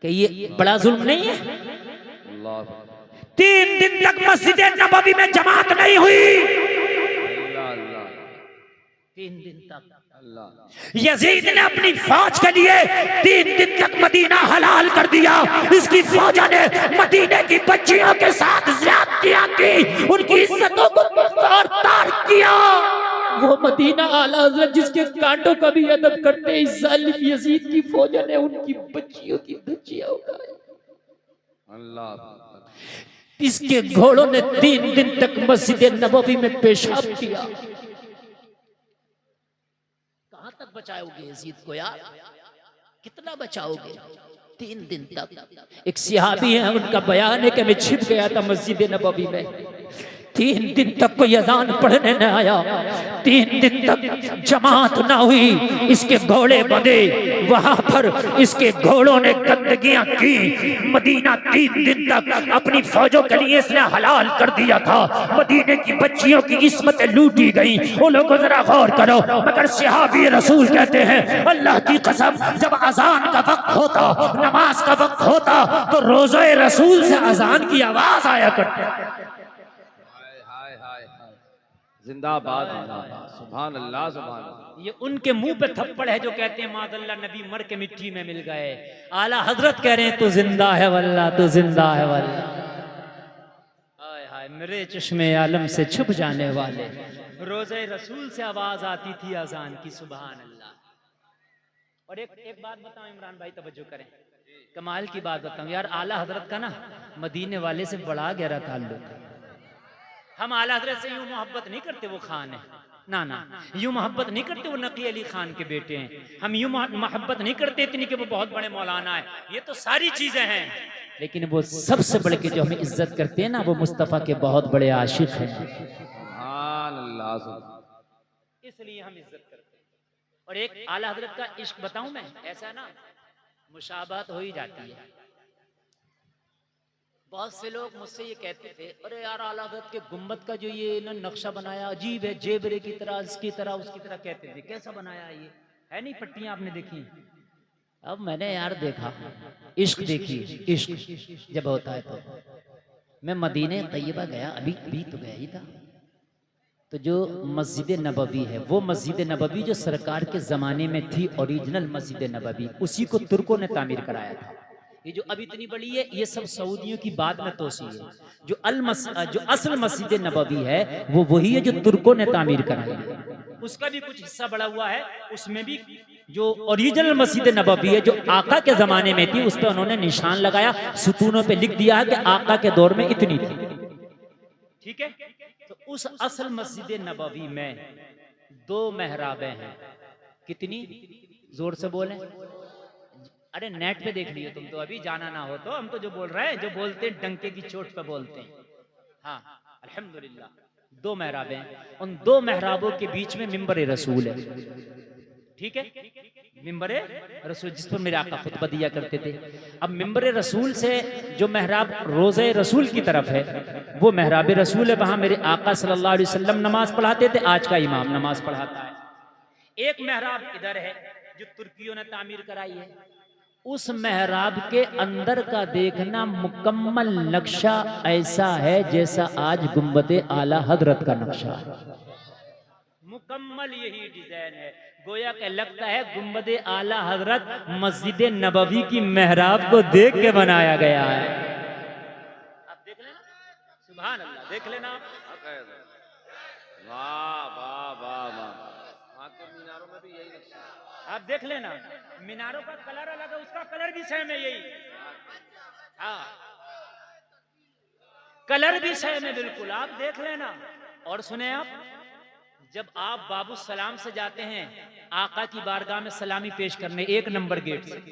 कि ये बड़ा जुल्म नहीं है? 3 दिन तक मस्जिद नबवी में जमात नहीं हुई। 3 दिन तक यजीद ने अपनी फौज के लिए 3 दिन तक मदीना हलाल कर दिया। इसकी फौज ने मदीने की बच्चियों के साथ ज्यादतियां की, उनकी इज्जतों को तार किया। वो मदीना आला हज़रत जिसके कांटों का भी अदब करते इस जालिम यजीद की फौज ने उनकी बच्चियों की धज्जियां उड़ाई। अल्लाह। इसके घोड़ों ने 3 दिन तक मस्जिद नबवी में पेशाब किया। कहां तक बचाओगे यजीद को यार? कितना बचाओगे? 3 दिन तक। एक सहाबी है, उनका बयान है कि मैं छिप गया था मस्जिद नबवी में, 3 दिन तक कोई अजान पढ़ने न आया, 3 दिन तक जमात ना हुई, इसके घोड़े बंधे वहां पर, इसके घोड़ों ने गंदगियां की। मदीना 3 दिन तक अपनी फौजों के लिए इसने हलाल कर दिया था। मदीने की बच्चियों की इस्मतें लूटी गई। वो लोगों जरा गौर करो। मगर सहाबी रसूल कहते हैं अल्लाह की कसम, जब अजान का वक्त होता, नमाज का वक्त होता, तो रोज़े रसूल से अजान की आवाज आया करती। जिंदाबाद सुभान अल्लाह सुभान अल्लाह। ये उनके मुंह पे थप्पड़ है जो कहते हैं मादल्ला नबी मर के मिट्टी में मिल गए। आला हजरत कह रहे हैं तू जिंदा है वल्लाह, तू जिंदा है वल्लाह। हाय हाय मेरे चश्मे आलम से छुप जाने वाले, रोज़े रसूल से आवाज आती थी अजान की। सुभान अल्लाह। और एक बात बताऊं इमरान भाई, तवज्जो करें, कमाल की बात बताऊं यार, आला हजरत का ना मदीने वाले से बड़ा गहरा ताल्लुक है। हम आला हजरत से यूं मोहब्बत नहीं करते वो खान है, ना ना, यूं मोहब्बत नहीं करते वो नकी अली खान के बेटे हैं। हम यूं मोहब्बत नहीं करते इतनी कि वो बहुत बड़े मौलाना है। ये तो सारी चीजें हैं, लेकिन वो सबसे बड़े के जो हमें इज्जत करते हैं ना, वो मुस्तफ़ा के बहुत बड़े आशिक हैं। सुभान अल्लाह। इसलिए हम इज्जत करते हैं। और एक आला हजरत का इश्क बताऊं मैं, ऐसा ना मुशाबहत हो ही जाती है। बहुत से लोग मुझसे ये कहते थे, अरे यार आला हज़रत के गुम्बद का जो ये ना नक्शा बनाया अजीब है, जेबरे की तरह, इसकी तरह, उसकी तरह, कहते थे कैसा बनाया ये है, नहीं पट्टियां आपने देखी? अब मैंने यार देखा, इश्क देखी, इश्क जब होता है तो। मैं मदीने तैयबा गया, अभी तो गया ही था, तो जो मस्जिद नबवी है, वो मस्जिद नबवी जो सरकार के ज़माने में थी, ओरिजिनल मस्जिद नबवी, उसी को तुर्कों ने तामीर कराया था। ये जो अब इतनी बड़ी है, ये सब सऊदियों की बाद में तोसी है। जो असल मस्जिद नबवी है वो वही है जो तुर्कों ने तामीर कराई है। उसका भी कुछ हिस्सा बड़ा हुआ है, उसमें भी जो ओरिजिनल मस्जिद नबवी है जो आका के ज़माने में थी, उस पर उन्होंने निशान लगाया, सुतूनों पे लिख दिया है कि आका के दौर में इतनी थी। ठीक है, तो उस असल मस्जिद नबवी में 2 मेहराबें हैं। कितनी? जोर से बोलें। अरे नेट पे देख लियो तुम तो, अभी जाना ना हो तो। हम तो जो बोल रहे हैं, जो बोलते हैं डंके की चोट पे बोलते हैं। हाँ अल्हम्दुलिल्लाह, 2 मेहराब हैं, उन 2 मेहराबों के बीच में मिंबर रसूल है। ठीक है, मिंबर रसूल जिस पर मेरे आका खुतबा दिया करते थे। अब मिंबर रसूल से जो मेहराब रोज़े रसूल की तरफ है, वो मेहराब रसूल है। वहां मेरे आका सल्लल्लाहु अलैहि वसल्लम नमाज पढ़ाते थे, आज का इमाम नमाज पढ़ाता है। एक मेहराब इधर है जो तुर्कियों ने तामीर कराई है। उस मेहराब के अंदर का देखना मुकम्मल नक्शा ऐसा है जैसा आज गुंबदे आला हजरत का नक्शा है। मुकम्मल यही डिजाइन है, गोया के लगता है गुंबदे आला हजरत मस्जिद नबवी की मेहराब को देख के बनाया गया है। आप देख लेना, सुभान अल्लाह, देख लेना आप। वाह वाह वाह वाह, वहाँ के मीनारों में भी यही नक्शा है। आप देख लेना, मीनारों का कलर अलग है, उसका कलर भी सेम है यही। हाँ, कलर भी सेम है बिल्कुल, आप देख लेना। और सुने आप, जब आप बाबू सलाम से जाते हैं आका की बारगाह में सलामी पेश करने, 1 नंबर गेट से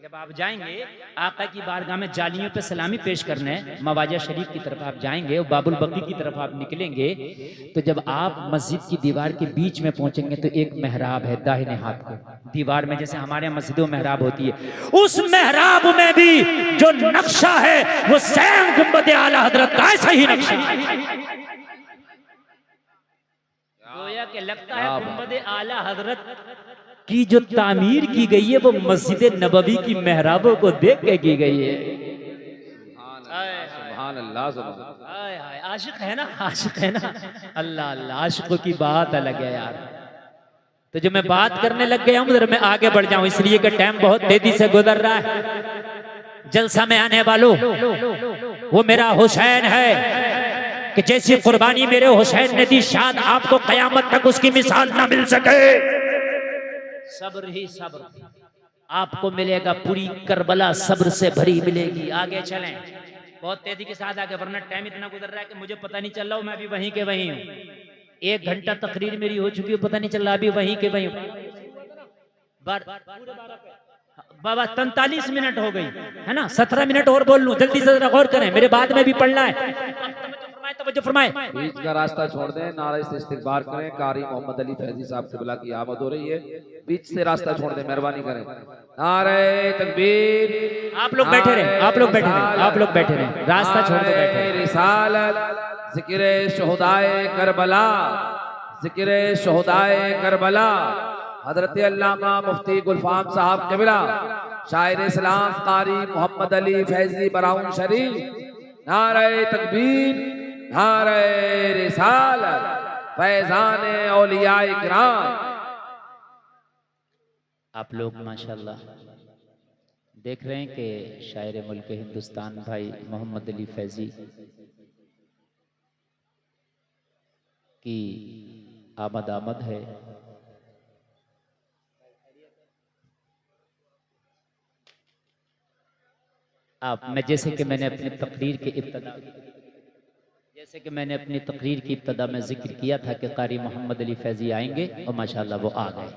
जब आप जाएंगे आका की बारगाह में जालियों पे सलामी पेश करने, मवाजा शरीफ की तरफ आप जाएंगे और बाबुल बकी की तरफ आप निकलेंगे, तो जब आप मस्जिद की दीवार के बीच में पहुंचेंगे तो एक मेहराब है दाहिने हाथ को दीवार में, जैसे हमारे यहाँ मस्जिदों में मेहराब होती है, उस मेहराब में भी जो नक्शा है वो सेम गुंबद आला हजरत का ऐसा ही नक्शा है। गोया के लगता है गुंबद आला हजरत की जो तामीर की गई है वो मस्जिद नबवी की मेहराबों को देख के की गई है। सुभान अल्लाह, हाय हाय, आशिक है ना, आशिक है ना, अल्लाह अल्लाह, आशिकों की बात अलग है यार। तो जो मैं बात करने लग गया हूँ, जरा मैं आगे बढ़ जाऊं, इसलिए कि टाइम बहुत तेजी से गुजर रहा है। जलसा में आने वालों, वो मेरा हुसैन है कि जैसी कुर्बानी मेरे हुसैन ने दी, शायद आपको कयामत तक उसकी मिसाल ना मिल सके। सब्र ही सब्र आपको मिलेगा, पूरी करबला सब्र से भरी मिलेगी। आगे चलें बहुत तेजी के साथ आगे, वरना टाइम इतना गुजर रहा है कि मुझे पता नहीं चल रहा हूँ, मैं अभी वहीं के वहीं हूँ। 1 घंटा तकरीर मेरी हो चुकी है, पता नहीं चल रहा, अभी वहीं के वहीं बाबा 43 मिनट हो गई है ना, 17 मिनट और बोल लूं, जल्दी से गौर करें, मेरे बाद में भी पढ़ना है। तवज्जो फरमाएं, बीच का रास्ता छोड़ दें, नारे से इस्तिग़फ़ार करें। कारी मोहम्मद अली फैजी साहब क़िबला की आमद हो रही है, बीच से रास्ता छोड़ दें, मेहरबानी करें। नारे तकबीर, आप लोग बैठे रहे, आप लोग बैठे रहे, आप लोग बैठे रहे, रास्ता छोड़ दो, बैठे। रिसालत ज़िक्र शुहदाए करबला, ज़िक्र शुहदाए करबला, हज़रत अल्लामा मुफ्ती गुलफाम साहब क़िबला, शायर इस्लाम कारी मोहम्मद अली फैजी बराऊन शरीफ। नारे तकबीर, नारे रिसालत, फैज़ान औलिया इकराम। आप लोग माशाल्लाह देख रहे हैं कि शायर मुल्क हिंदुस्तान भाई मोहम्मद अली फैजी की आमद है। आप मैं जैसे कि मैंने अपनी तकरीर की इब्तदा में जिक्र किया था कि कारी मोहम्मद अली फैजी आएंगे, और माशाल्लाह वो आ गए।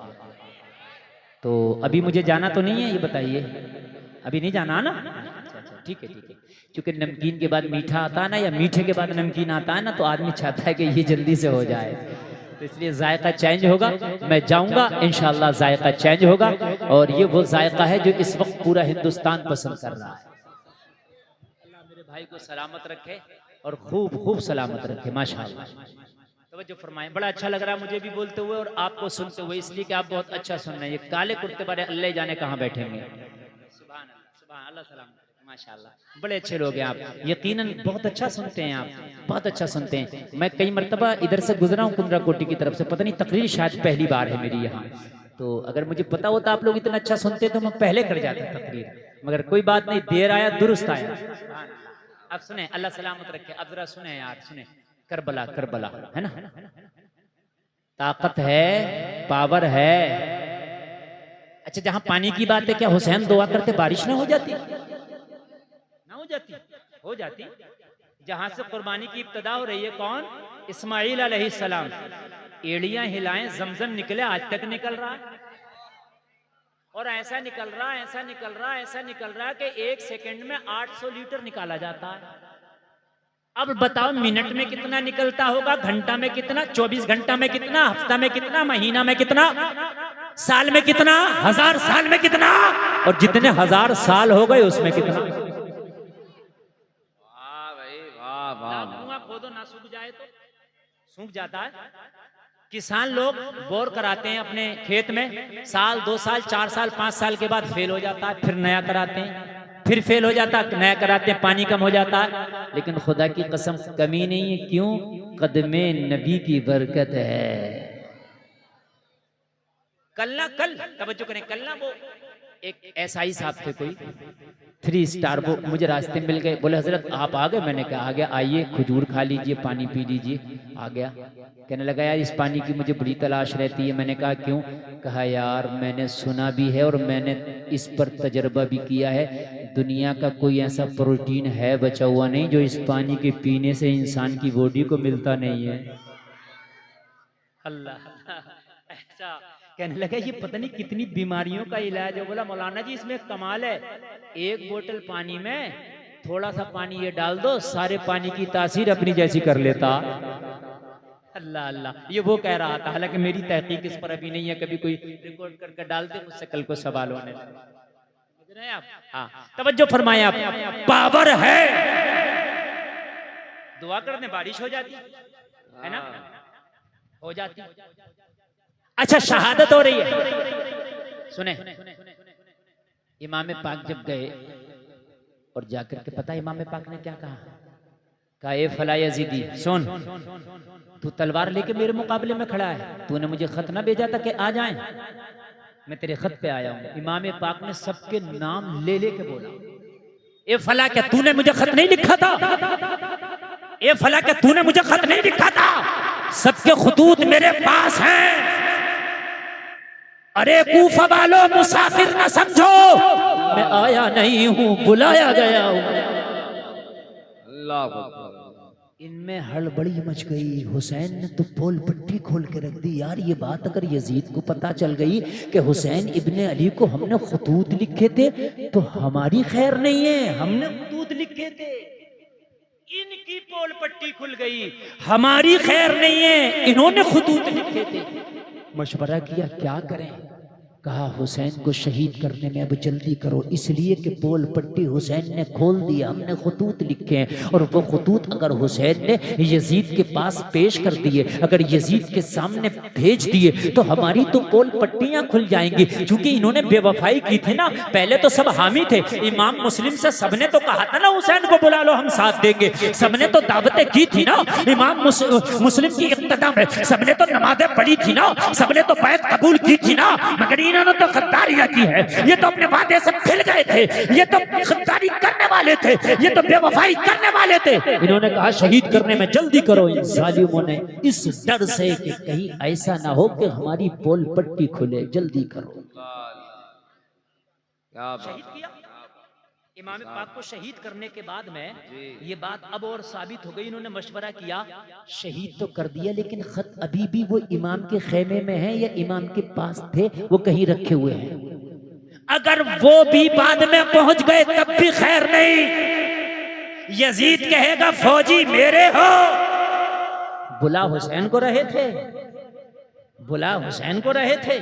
तो अभी मुझे जाना तो नहीं है, ये बताइए, अभी नहीं जाना ना? ठीक है ठीक है, क्योंकि नमकीन के बाद मीठा आता है ना, या मीठे के बाद नमकीन आता है ना, तो आदमी चाहता है कि ये जल्दी से हो जाए, तो इसलिए जायका चेंज होगा। मैं जाऊंगा इंशाल्लाह, जायका चेंज होगा, और ये वो जायका है जो इस वक्त पूरा हिंदुस्तान पसंद कर रहा है। अल्लाह मेरे भाई को सलामत रखे और खूब खूब सलामत रखे, माशाअल्लाह। तवज्जो फरमाएं, बड़ा अच्छा लग रहा है मुझे भी बोलते हुए और आपको सुनते हुए, इसलिए कि आप बहुत अच्छा सुन रहे हैं। ये काले कुर्ते वाले अल्लाह जाने कहाँ बैठेंगे। सुभान अल्लाह, सुभान अल्लाह, सलाम, माशाअल्लाह, बड़े अच्छे लोग हैं आप, यकीनन बहुत अच्छा सुनते हैं आप, बहुत अच्छा सुनते हैं। मैं कई मरतबा इधर से गुजरा हूँ कुंद्रा कोटी की तरफ से, पता नहीं तकरीर शायद पहली बार है मेरी यहाँ, तो अगर मुझे पता होता आप लोग इतना अच्छा सुनते तो मैं पहले कर जाता तकरीर, मगर कोई बात नहीं, देर आया दुरुस्त आया। अब सुने, अल्लाह सलामत रखे। अब जरा सुने यार, सुने, करबला करबला है ना, ताकत है, पावर है। अच्छा, जहां पानी की बात है, क्या हुसैन दुआ करते बारिश ना हो जाती? ना हो जाती? हो जाती। जहां से कुर्बानी की इब्तदा हो रही है, कौन? इस्माइल अलैहिस्सलाम। एड़ियां हिलाएं, जमजम निकले, आज तक निकल रहा है। और ऐसा निकल रहा, ऐसा निकल रहा, ऐसा निकल रहा कि 1 सेकंड में 800 लीटर निकाला जाता है। अब बताओ मिनट में कितना निकलता होगा, घंटा में कितना, 24 घंटा में कितना, हफ्ता में कितना, महीना में कितना, साल में कितना, 1000 साल में कितना, और जितने 1000 साल हो गए उसमें कितना। वाह भाई वाह वाह। कुआं खोदो ना सूख जाए तो सूख जाता है। किसान लोग बोर कराते हैं अपने खेत में, साल 2 साल 4 साल 5 साल के बाद फेल हो जाता है, फिर नया कराते हैं, फिर फेल हो जाता है, नया कराते हैं, पानी कम हो जाता है। लेकिन खुदा की कसम कमी नहीं है, क्यों? कदमे नबी की बरकत है। कल तवज्जो करें, कल ना वो एक एसआई साहब थे कोई 3 स्टार, वो मुझे रास्ते में मिल गए, बोले हजरत आप आ गए? मैंने कहा आ गया, आइए खजूर खा लीजिए, पानी पी लीजिए। आ गया, कहने लगा यार इस पानी की मुझे बड़ी तलाश रहती है। मैंने कहा क्यों? कहा यार मैंने सुना भी है और मैंने इस पर तजर्बा भी किया है, दुनिया का कोई ऐसा प्रोटीन है बचा हुआ नहीं जो इस पानी के पीने से इंसान की बॉडी को मिलता नहीं है। अल्लाह, ऐसा कहने लगा ये पता नहीं कितनी बीमारियों का इलाज है। बोला मौलाना जी इसमें कमाल है, 1 बोतल पानी में थोड़ा सा पानी ये डाल दो, सारे पानी की तासीर अपनी जैसी कर लेता। अल्लाह अल्लाह, ये वो कह रहा था, हालांकि मेरी तहकीक इस पर अभी नहीं है, कभी कोई रिकॉर्ड करके डाल दे मुझसे कल को सवाल होने लगे। समझ रहे हैं आप? हाँ, तवज्जो फरमाएं आप, पावर है, दुआ कर दे बारिश हो जाती है ना, हो जाती। अच्छा शहादत हो रही है, सुने इमाम पाक जब गए और जाकर के पता इमाम पाक ने क्या कहा? कहा ए फला यजीदी सुन, तू तलवार लेके मेरे मुकाबले में खड़ा है, तूने मुझे खत ना भेजा था कि आ जाएं, मैं तेरे खत पे आया हूं। इमाम पाक ने सबके नाम ले लेके बोला, ए फला क्या तूने मुझे खत नहीं लिखा था? ए फला क्या तूने मुझे खत नहीं लिखा था? सबके खुतूत मेरे पास हैं। अरे कूफा वालों मुसाफिर न समझो, मैं आया नहीं हूं, बुलाया गया हूं। अल्लाह इनमें हड़बड़ी मच गई। हुसैन ने तो पोल पट्टी खोल के रख दी। यार ये बात अगर यजीद को पता चल गई कि हुसैन इब्ने अली को हमने खतूत लिखे थे तो हमारी खैर नहीं है। हमने खतूत लिखे थे, इनकी पोल पट्टी खुल गई, हमारी खैर नहीं है, इन्होंने खतूत लिखे थे। मशवरा किया क्या करें? कहा हुसैन को शहीद करने में अब जल्दी करो, इसलिए कि पोल पट्टी हुसैन ने खोल दिया, हमने खतूत लिखे हैं और वो खतूत अगर हुसैन ने यजीद के पास पेश कर दिए, अगर यजीद के सामने भेज दिए तो हमारी तो पोल पट्टियां खुल जाएंगी। क्योंकि इन्होंने बेवफाई की थी ना, पहले तो सब हामी थे, इमाम मुस्लिम से सबने तो कहा था ना हुसैन को बुला लो हम साथ देंगे, सबने तो दावतें की थी ना, इमाम मुस्लिम की इब्तिदा में सबने तो नमाजें पढ़ी थी ना, सबने तो बैत कबूल की थी ना, मगर इन्होंने तो गद्दारियां की है। ये तो अपने वादे से फिर गए थे, ये तो गद्दारी करने वाले थे, ये तो बेवफाई करने वाले थे। इन्होंने कहा शहीद करने में जल्दी करो। इन जालिमों ने इस डर से कि कहीं ऐसा ना हो कि हमारी पोल पट्टी खुले, जल्दी करो। क्या शहीद किया इमाम पाक को। शहीद करने के बाद में ये बात अब और साबित हो गई। इन्होंने मशवरा किया, शहीद तो कर दिया लेकिन खत अभी भी वो इमाम के खेमे में है या इमाम के पास थे, वो कहीं रखे हुए हैं। अगर वो भी बाद में पहुंच गए तब भी खैर नहीं। यजीद कहेगा फौजी मेरे हो। बुला हुसैन को रहे थे, बुला हुसैन को रहे थे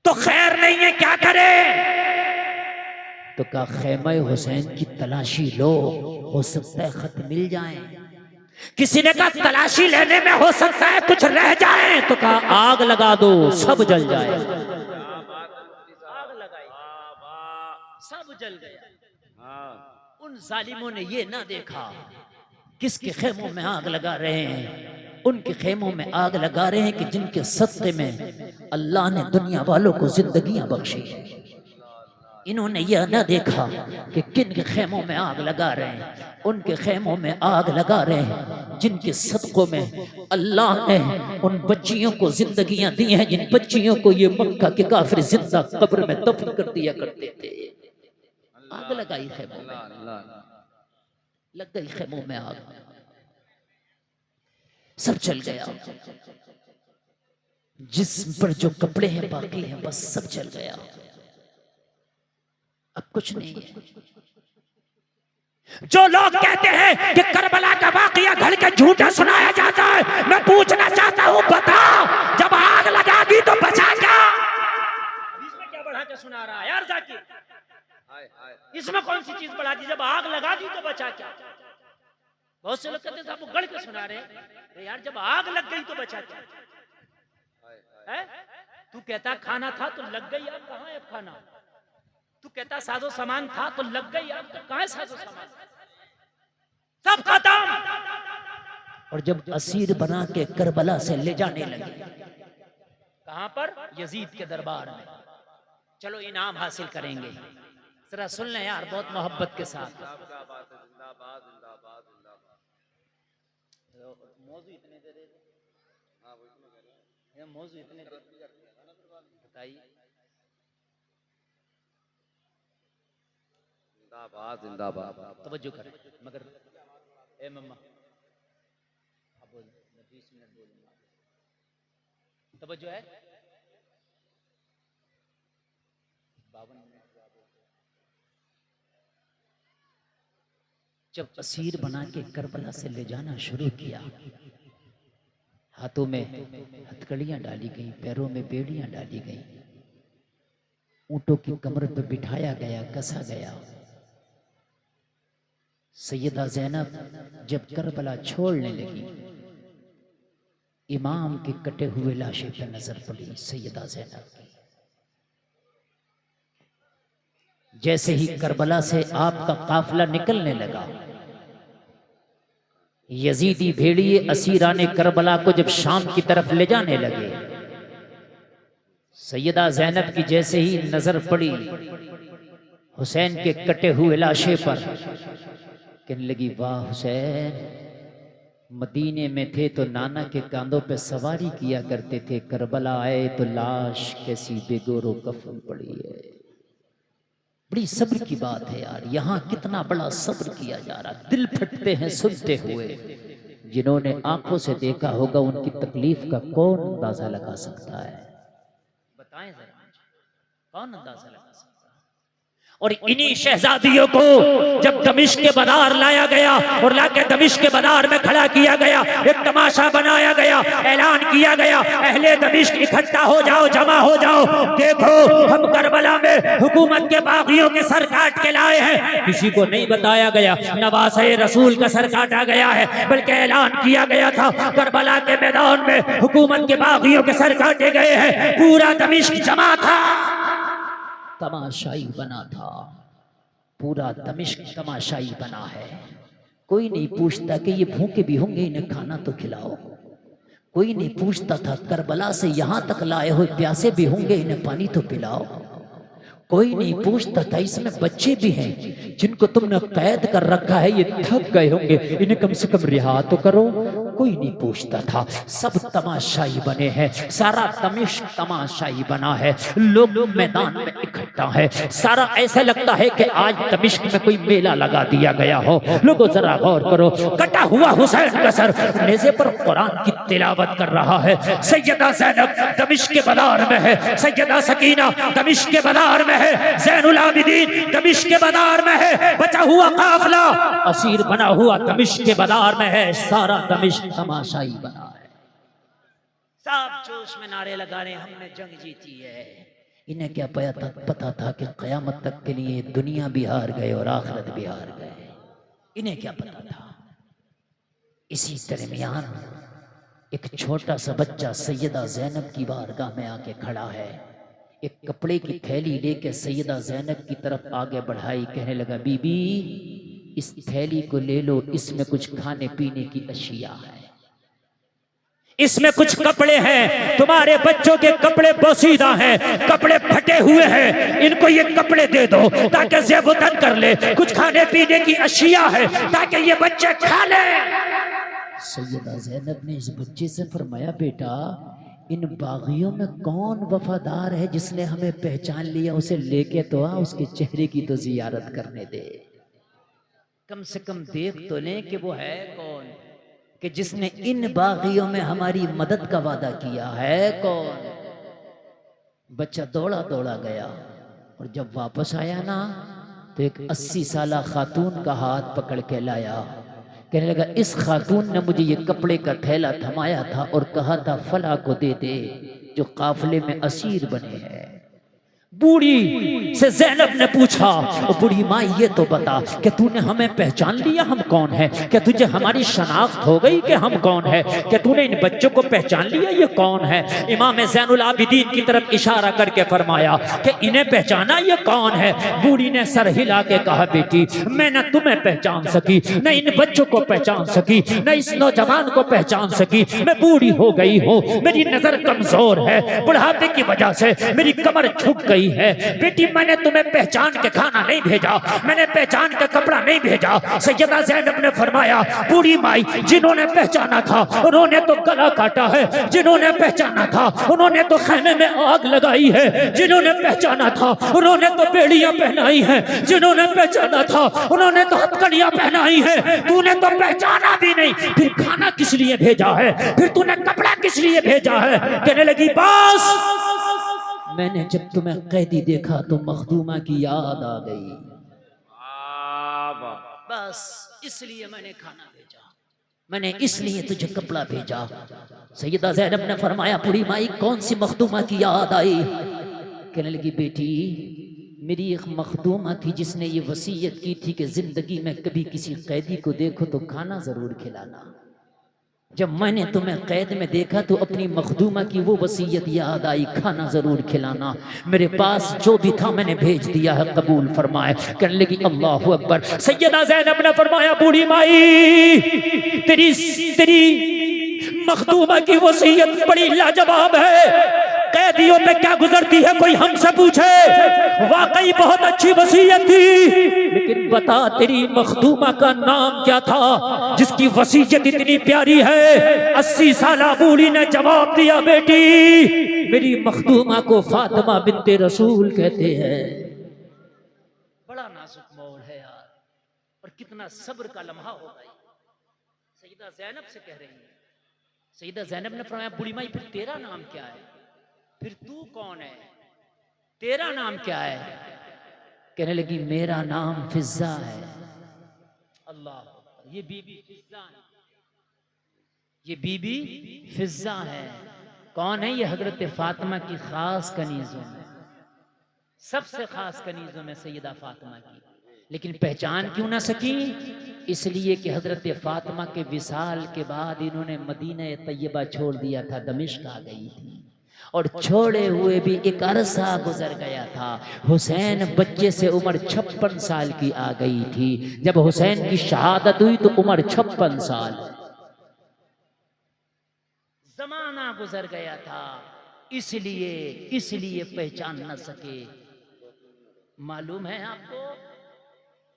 तो खैर नहीं है, क्या करे? तो कहा खेमा हुसैन की तलाशी लो, हो सकता है खत मिल जाए। किसी ने कहा तलाशी लेने में हो सकता है कुछ रह जाए, तो कहा आग लगा दो सब जल जाए। आग लगाई, सब जल गया। उन जालिमों ने ये ना देखा किसके खेमों में आग लगा रहे हैं, उनके खेमों में आग लगा रहे हैं कि जिनके सदक़े में अल्लाह ने दुनिया वालों को जिंदगियां बख्शी। इन्होंने यह न देखा कि किन के खेमों में आग लगा रहे हैं, उनके खेमों में आग लगा रहे हैं जिनके सदकों में अल्लाह ने उन बच्चियों को जिंदगियां दी हैं, जिन बच्चियों को ये मक्का के काफिर जिंदा कब्र में दफन कर दिया करते थे। आग लगाई खेमों में, लग गई खेमों में आग, सब चल गया। जिस्म पर जो कपड़े हैं बाकी हैं, बस सब चल गया, अब कुछ नहीं है। जो लोग कहते हैं कि करबला का वाकया घड़ के झूठा सुनाया जाता है, मैं पूछना चाहता हूं, बता जब आग लगा दी तो बचा क्या? इसमें क्या बढ़ा के सुना रहा है यार जाकिर? इसमें कौन सी चीज बढ़ा दी? जब आग लगा दी तो बचा क्या? बहुत से लोग कहते हैं साहब वो गढ़ के सुना रहे हैं यार, जब आग लग गई तो बचा क्या है? तू कहता खाना था तो लग गई आग, कहां है खाना? तू कहता साजो सामान था तो लग गई आग, तो कहां है साजो सामान? सब खत्म। और जब असीर बना के करबला से ले जाने लगे, कहां पर? यजीद के दरबार में। चलो इनाम हासिल करेंगे, जरा सुन लें यार बहुत मोहब्बत के साथ। मौजू इतने दे रहे, मौजू इतने बताइए। जिंदाबाद जिंदाबाद। तवज्जो करें मगर ए मम्मा अब बोल, 20 मिनट बोलूंगा, तवज्जो है। 52 मिनट। जब असीर बना के करबला से ले जाना शुरू किया, हाथों में हथकड़ियां डाली गई, पैरों में बेड़ियां डाली गई, ऊंटों की कमर पर बिठाया गया, कसा गया। सैयदा ज़ैनब जब करबला छोड़ने लगी, इमाम के कटे हुए लाशे पर नजर पड़ी सैयदा ज़ैनब की। जैसे ही करबला से आपका काफिला निकलने लगा, यजीदी भेड़िए असीराने करबला को जब शाम की तरफ ले जाने लगे, सैयदा ज़ैनब की जैसे ही नजर पड़ी हुसैन के कटे हुए लाशे पर, कहने लगी वाह हुसैन, मदीने में थे तो नाना के कांधों पे सवारी किया करते थे, करबला आए तो लाश कैसी बेगोरो कफन पड़ी है। बड़ी सब्र की बात है यार, यहाँ कितना बड़ा सब्र किया जा रहा, दिल फटते हैं सुनते हुए। जिन्होंने आंखों से देखा होगा उनकी तकलीफ का कौन अंदाजा लगा सकता है? बताएं जरा, कौन अंदाजा लगा सकता है? और इन्हीं शहजादियों को जब दमिश्क के बाजार लाया गया और लाके दमिश्क के बाजार में खड़ा किया गया, एक तमाशा बनाया गया, ऐलान किया गया, अहले दमिश्क इकट्ठा हो जाओ, जमा हो जाओ, देखो हम करबला में हुकूमत के बागियों के सर काट के लाए हैं। किसी को नहीं बताया गया नवासे रसूल का सर काटा गया है, बल्कि ऐलान किया गया था करबला के मैदान में हुकूमत के बागियों के सर काटे गए हैं। पूरा दमिश्क जमा था, तमाशाई बना था, पूरा दमिश्क तमाशाई बना है। कोई नहीं पूछता कि ये भूखे भी होंगे, इन्हें खाना तो खिलाओ। कोई नहीं पूछता था करबला से यहाँ तक लाए हुए प्यासे भी होंगे, इन्हें पानी तो पिलाओ। कोई नहीं पूछता था इसमें बच्चे भी हैं जिनको तुमने कैद कर रखा है, ये थक गए होंगे, इन्हें कम से कम रिहा तो करो। कोई नहीं पूछता था, सब तमाशाई बने हैं, सारा दमिश्क तमाशाई बना है, लोग मैदान में इकट्ठा है। सारा ऐसा लगता है कि आज दमिश्क में कोई मेला लगा दिया गया हो। लोगों जरा गौर करो, कटा हुआ हुसैन का सर नेज़े पर कुरान की तिलावत कर रहा है। सैयदा ज़ैनब दमिश्क के बाजार में है, सैयदा सकीना दमिश्क के बाजार में है, ज़ैनुल आबिदीन दमिश्क के बाजार में है, बचा हुआ काफिला असीर बना हुआ दमिश्क के बाजार में है। सारा दमिश्क तमाशाई बना है। सब जोश में नारे लगा रहे, हमने जंग जीती है। इन्हें क्या पता था कि क़यामत तक के लिए दुनिया भी हार गए और आखिरत भी हार गए। इन्हें क्या पता था। इसी दरमियान एक छोटा सा बच्चा सैयदा ज़ैनब की बारगाह में आके खड़ा है, एक कपड़े की थैली लेके सैयदा ज़ैनब की तरफ आगे बढ़ाई, कहने लगा बीबी इस थैली को ले लो, इसमें कुछ खाने पीने की अशिया है, इसमें कुछ कपड़े हैं, तुम्हारे बच्चों के कपड़े बोसीदा हैं, कपड़े फटे हुए हैं, इनको ये कपड़े दे दो ताकि ज़ेबुतन कर ले, कुछ खाने पीने की अशिया है ताकि ये बच्चे खा ले। सैयदा ज़ैनब ने इस बच्चे से फरमाया बेटा इन बागियों में कौन वफादार है जिसने हमें पहचान लिया, उसे लेके तो आ, उसके चेहरे की तो जियारत करने दे, कम से कम देख तो लें कि वो है कौन। कि जिसने इन बागियों में हमारी मदद का वादा किया है कौन? बच्चा दौड़ा दौड़ा गया और जब वापस आया ना तो एक 80 साला खातून का हाथ पकड़ के लाया। कहने लगा इस खातून ने मुझे ये कपड़े का थैला थमाया था और कहा था फला को दे दे जो काफिले में असीर बने हैं। बूढ़ी से ज़ैनब ने पूछा, ओ बूढ़ी माँ ये तो बता कि तूने हमें पहचान लिया हम कौन है? क्या तुझे हमारी शनाख्त हो गई कि हम कौन है? क्या तूने इन बच्चों को पहचान लिया ये कौन है? इमाम ज़ैनुल आबिदीन की तरफ इशारा करके फरमाया कि इन्हें पहचाना ये कौन है? बूढ़ी ने सर हिला के कहा बेटी मैं न तुम्हें पहचान सकी, न इन बच्चों को पहचान सकी, न इस नौजवान को पहचान सकी। मैं बूढ़ी हो गई हूँ, मेरी नजर कमजोर है, बुढ़ापे की वजह से मेरी कमर झुक गई है। बेटी मैंने तुम्हें पहचान के खाना नहीं भेजा, मैंने पहचान का कपड़ा नहीं भेजा। सैयदा ज़ैनब ने फरमाया बूढ़ी माई जिन्होंने पहचाना था उन्होंने तो गला काटा है, जिन्होंने पहचाना था उन्होंने तो खैमे में आग लगाई है, जिन्होंने पहचाना था उन्होंने तो बेड़ियां पहनाई हैं, जिन्होंने पहचाना था उन्होंने तो हथकड़ियां पहनाई है। तूने तो पहचाना भी नहीं, फिर खाना किस लिए भेजा है? फिर तूने कपड़ा किस लिए भेजा है? कहने लगी बस मैंने जब तुम्हें कैदी देखा तो मखदूमा की याद आ गई, बस इसलिए मैंने खाना भेजा, मैंने इसलिए तुझे कपड़ा भेजा। सैयदा ज़ैनब ने फरमाया बूढ़ी माई कौन सी मखदूमा की याद आई? कहने लगी बेटी मेरी एक मखदूमा थी जिसने ये वसीयत की थी कि जिंदगी में कभी किसी कैदी को देखो तो खाना जरूर खिलाना। जब मैंने तुम्हें कैद में देखा तो अपनी मखदूमा की वो वसीयत याद आई, खाना जरूर खिलाना। मेरे पास जो भी था मैंने भेज दिया है, कबूल फरमाए। कहने लगी अल्लाहु अकबर। सैयदा ज़ैनब ने फरमाया बूढ़ी माई तेरी मखदूमा की वसीयत बड़ी लाजवाब है, कैदियों पे क्या गुजरती है कोई हमसे पूछे, वाकई बहुत अच्छी वसीयत थी, लेकिन बता तेरी मखदूमा का नाम क्या था जिसकी वसीयत इतनी प्यारी है? 80 साला बूढ़ी ने जवाब दिया बेटी मेरी मखदूमा को फातिमा बिन्ते रसूल कहते हैं। बड़ा नाजुक मोड़ है यार, और कितना सब्र का लम्हा होगा। सैयदा ज़ैनब से कह रही है, सैयदा ज़ैनब ने फरमाया बूढ़ी माई फिर तेरा नाम क्या है? फिर तू कौन है? तेरा नाम क्या है? कहने लगी मेरा नाम फिज़्ज़ा है। अल्लाह, ये बीबी फिज़्ज़ा है, ये बीबी फिज़्ज़ा है। कौन है ये? हजरत फातिमा की खास कनीजों में, सबसे खास कनीजों में सैयदा फातिमा की। लेकिन पहचान क्यों ना सकी? इसलिए कि हजरत फातिमा के विसाल के बाद इन्होंने मदीना तैयबा छोड़ दिया था, दमिश्क आ गई थी, और छोड़े हुए भी एक अरसा गुजर गया था। हुसैन बच्चे से उम्र 56 साल की आ गई थी। जब हुसैन की शहादत हुई तो उम्र 56 साल, जमाना गुजर गया था, इसलिए पहचान न सके। मालूम है आपको?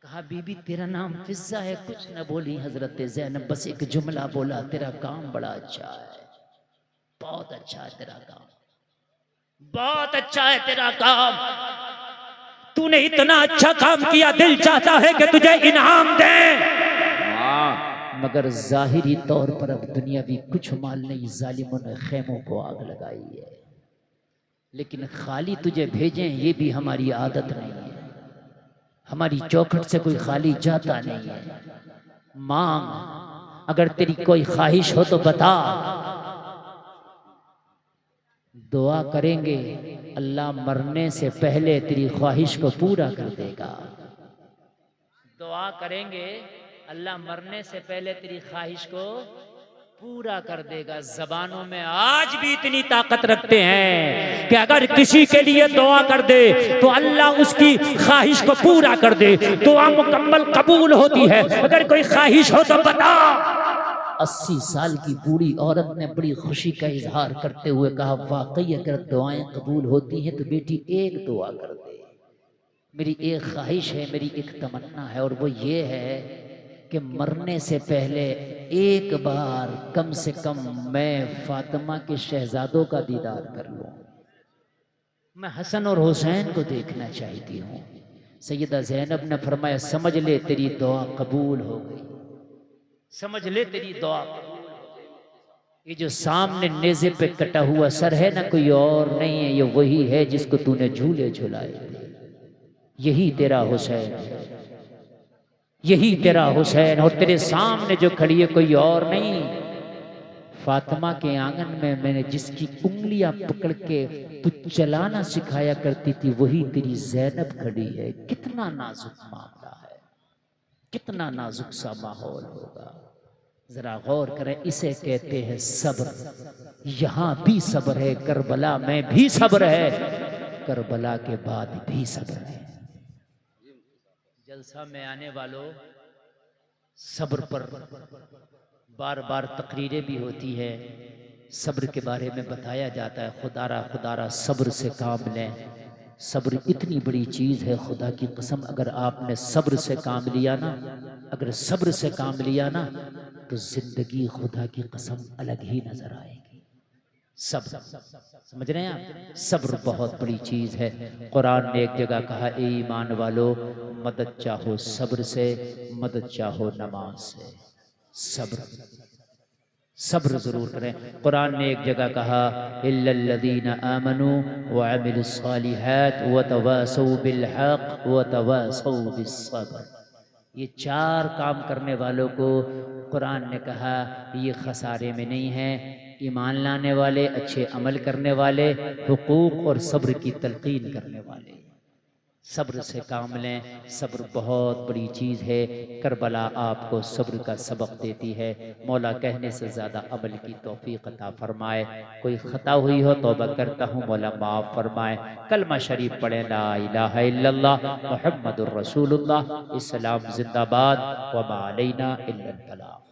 कहा बीबी तेरा नाम फिज़्ज़ा है, कुछ न बोली हजरत ज़ैनब, बस एक जुमला बोला तेरा काम बड़ा अच्छा है, बहुत अच्छा है तेरा काम, बहुत अच्छा है तेरा काम, तूने इतना अच्छा काम किया दिल चाहता है कि तुझे इनाम दें। मगर जाहिरी तौर पर अब दुनियावी कुछ माल नहीं, जालिमों ने खेमों को आग लगाई है, लेकिन खाली तुझे भेजें ये भी हमारी आदत नहीं है, हमारी चौखट से कोई खाली जाता नहीं है। मांग, अगर तेरी कोई ख्वाहिश हो तो बता, दुआ करेंगे अल्लाह मरने से पहले तेरी ख्वाहिश को पूरा कर देगा। दुआ करेंगे अल्लाह मरने से पहले तेरी ख्वाहिश को पूरा कर देगा। जबानों में आज भी इतनी ताकत रखते हैं कि अगर किसी के लिए दुआ कर दे तो अल्लाह उसकी ख्वाहिश को पूरा कर दे, दुआ मुकम्मल कबूल होती है। अगर कोई ख्वाहिश हो तो बता। 80 साल की बूढ़ी औरत ने बड़ी खुशी का इजहार करते हुए कहा वाकई अगर दुआएं कबूल होती हैं तो बेटी एक दुआ कर दे, मेरी एक ख्वाहिश है, मेरी एक तमन्ना है, और वो ये है कि मरने से पहले एक बार कम से कम मैं फातिमा के शहजादों का दीदार कर लूं, मैं हसन और हुसैन को देखना चाहती हूँ। सैयदा ज़ैनब ने फरमाया समझ ले तेरी दुआ कबूल हो गई। समझ ले तेरी दुआ। ये जो सामने नेज़े पे कटा हुआ सर है ना, कोई और नहीं है, ये वही है जिसको तूने झूले झुलाए थे। यही तेरा हुसैन है, यही तेरा हुसैन। और तेरे सामने जो खड़ी है कोई और नहीं, फातिमा के आंगन में मैंने जिसकी उंगलियां पकड़ के तू चलाना सिखाया करती थी, वही तेरी ज़ैनब खड़ी है। कितना नाजुक मामला है, कितना नाजुक सा माहौल होगा। जरा गौर करें, इसे कहते हैं सब्र। यहां भी सब्र है, करबला में भी सब्र है, करबला के बाद भी सब्र है। जलसा में आने वालों, सब्र पर बार बार तकरीरें भी होती है, सब्र के बारे में बताया जाता है। खुदारा सब्र से काम लें। सब्र इतनी बड़ी चीज़ है, खुदा की कसम, अगर आपने सब्र से काम लिया ना, अगर सब्र से काम लिया ना, तो जिंदगी खुदा की कसम अलग ही नजर आएगी। सब्र, समझ रहे हैं आप? सब्र बहुत बड़ी चीज़ है। कुरान ने एक जगह कहा, ए ईमान वालो, मदद चाहो सब्र से, मदद चाहो नमाज से। सब्र, सब्र जरूर करें। कुरान ने एक जगह कहा, इल्लल्लज़ीना आमनू व अमिलुस्सालिहात व तवासौ बिल हक़ व तवासौ बिस्सब्र। ये चार काम करने वालों को कुरान ने कहा ये खसारे में नहीं है। ईमान लाने वाले, अच्छे अमल करने वाले, हुकूक और सब्र की तलकीन करने वाले। सब्र से काम लें। सब्र बहुत बड़ी चीज़ है। करबला आपको सब्र का सबक देती है। मौला कहने से ज़्यादा अमल की तौफीक अता फरमाए। कोई ख़ता हुई हो तौबा करता हूँ, मौला माफ़ फरमाए। कलमा शरीफ पढ़े, ला इलाहा इल्लल्लाह मुहम्मदुर रसूलुल्लाह। इस्लाम जिंदाबाद, व मा अलैना इल्लल बलाग।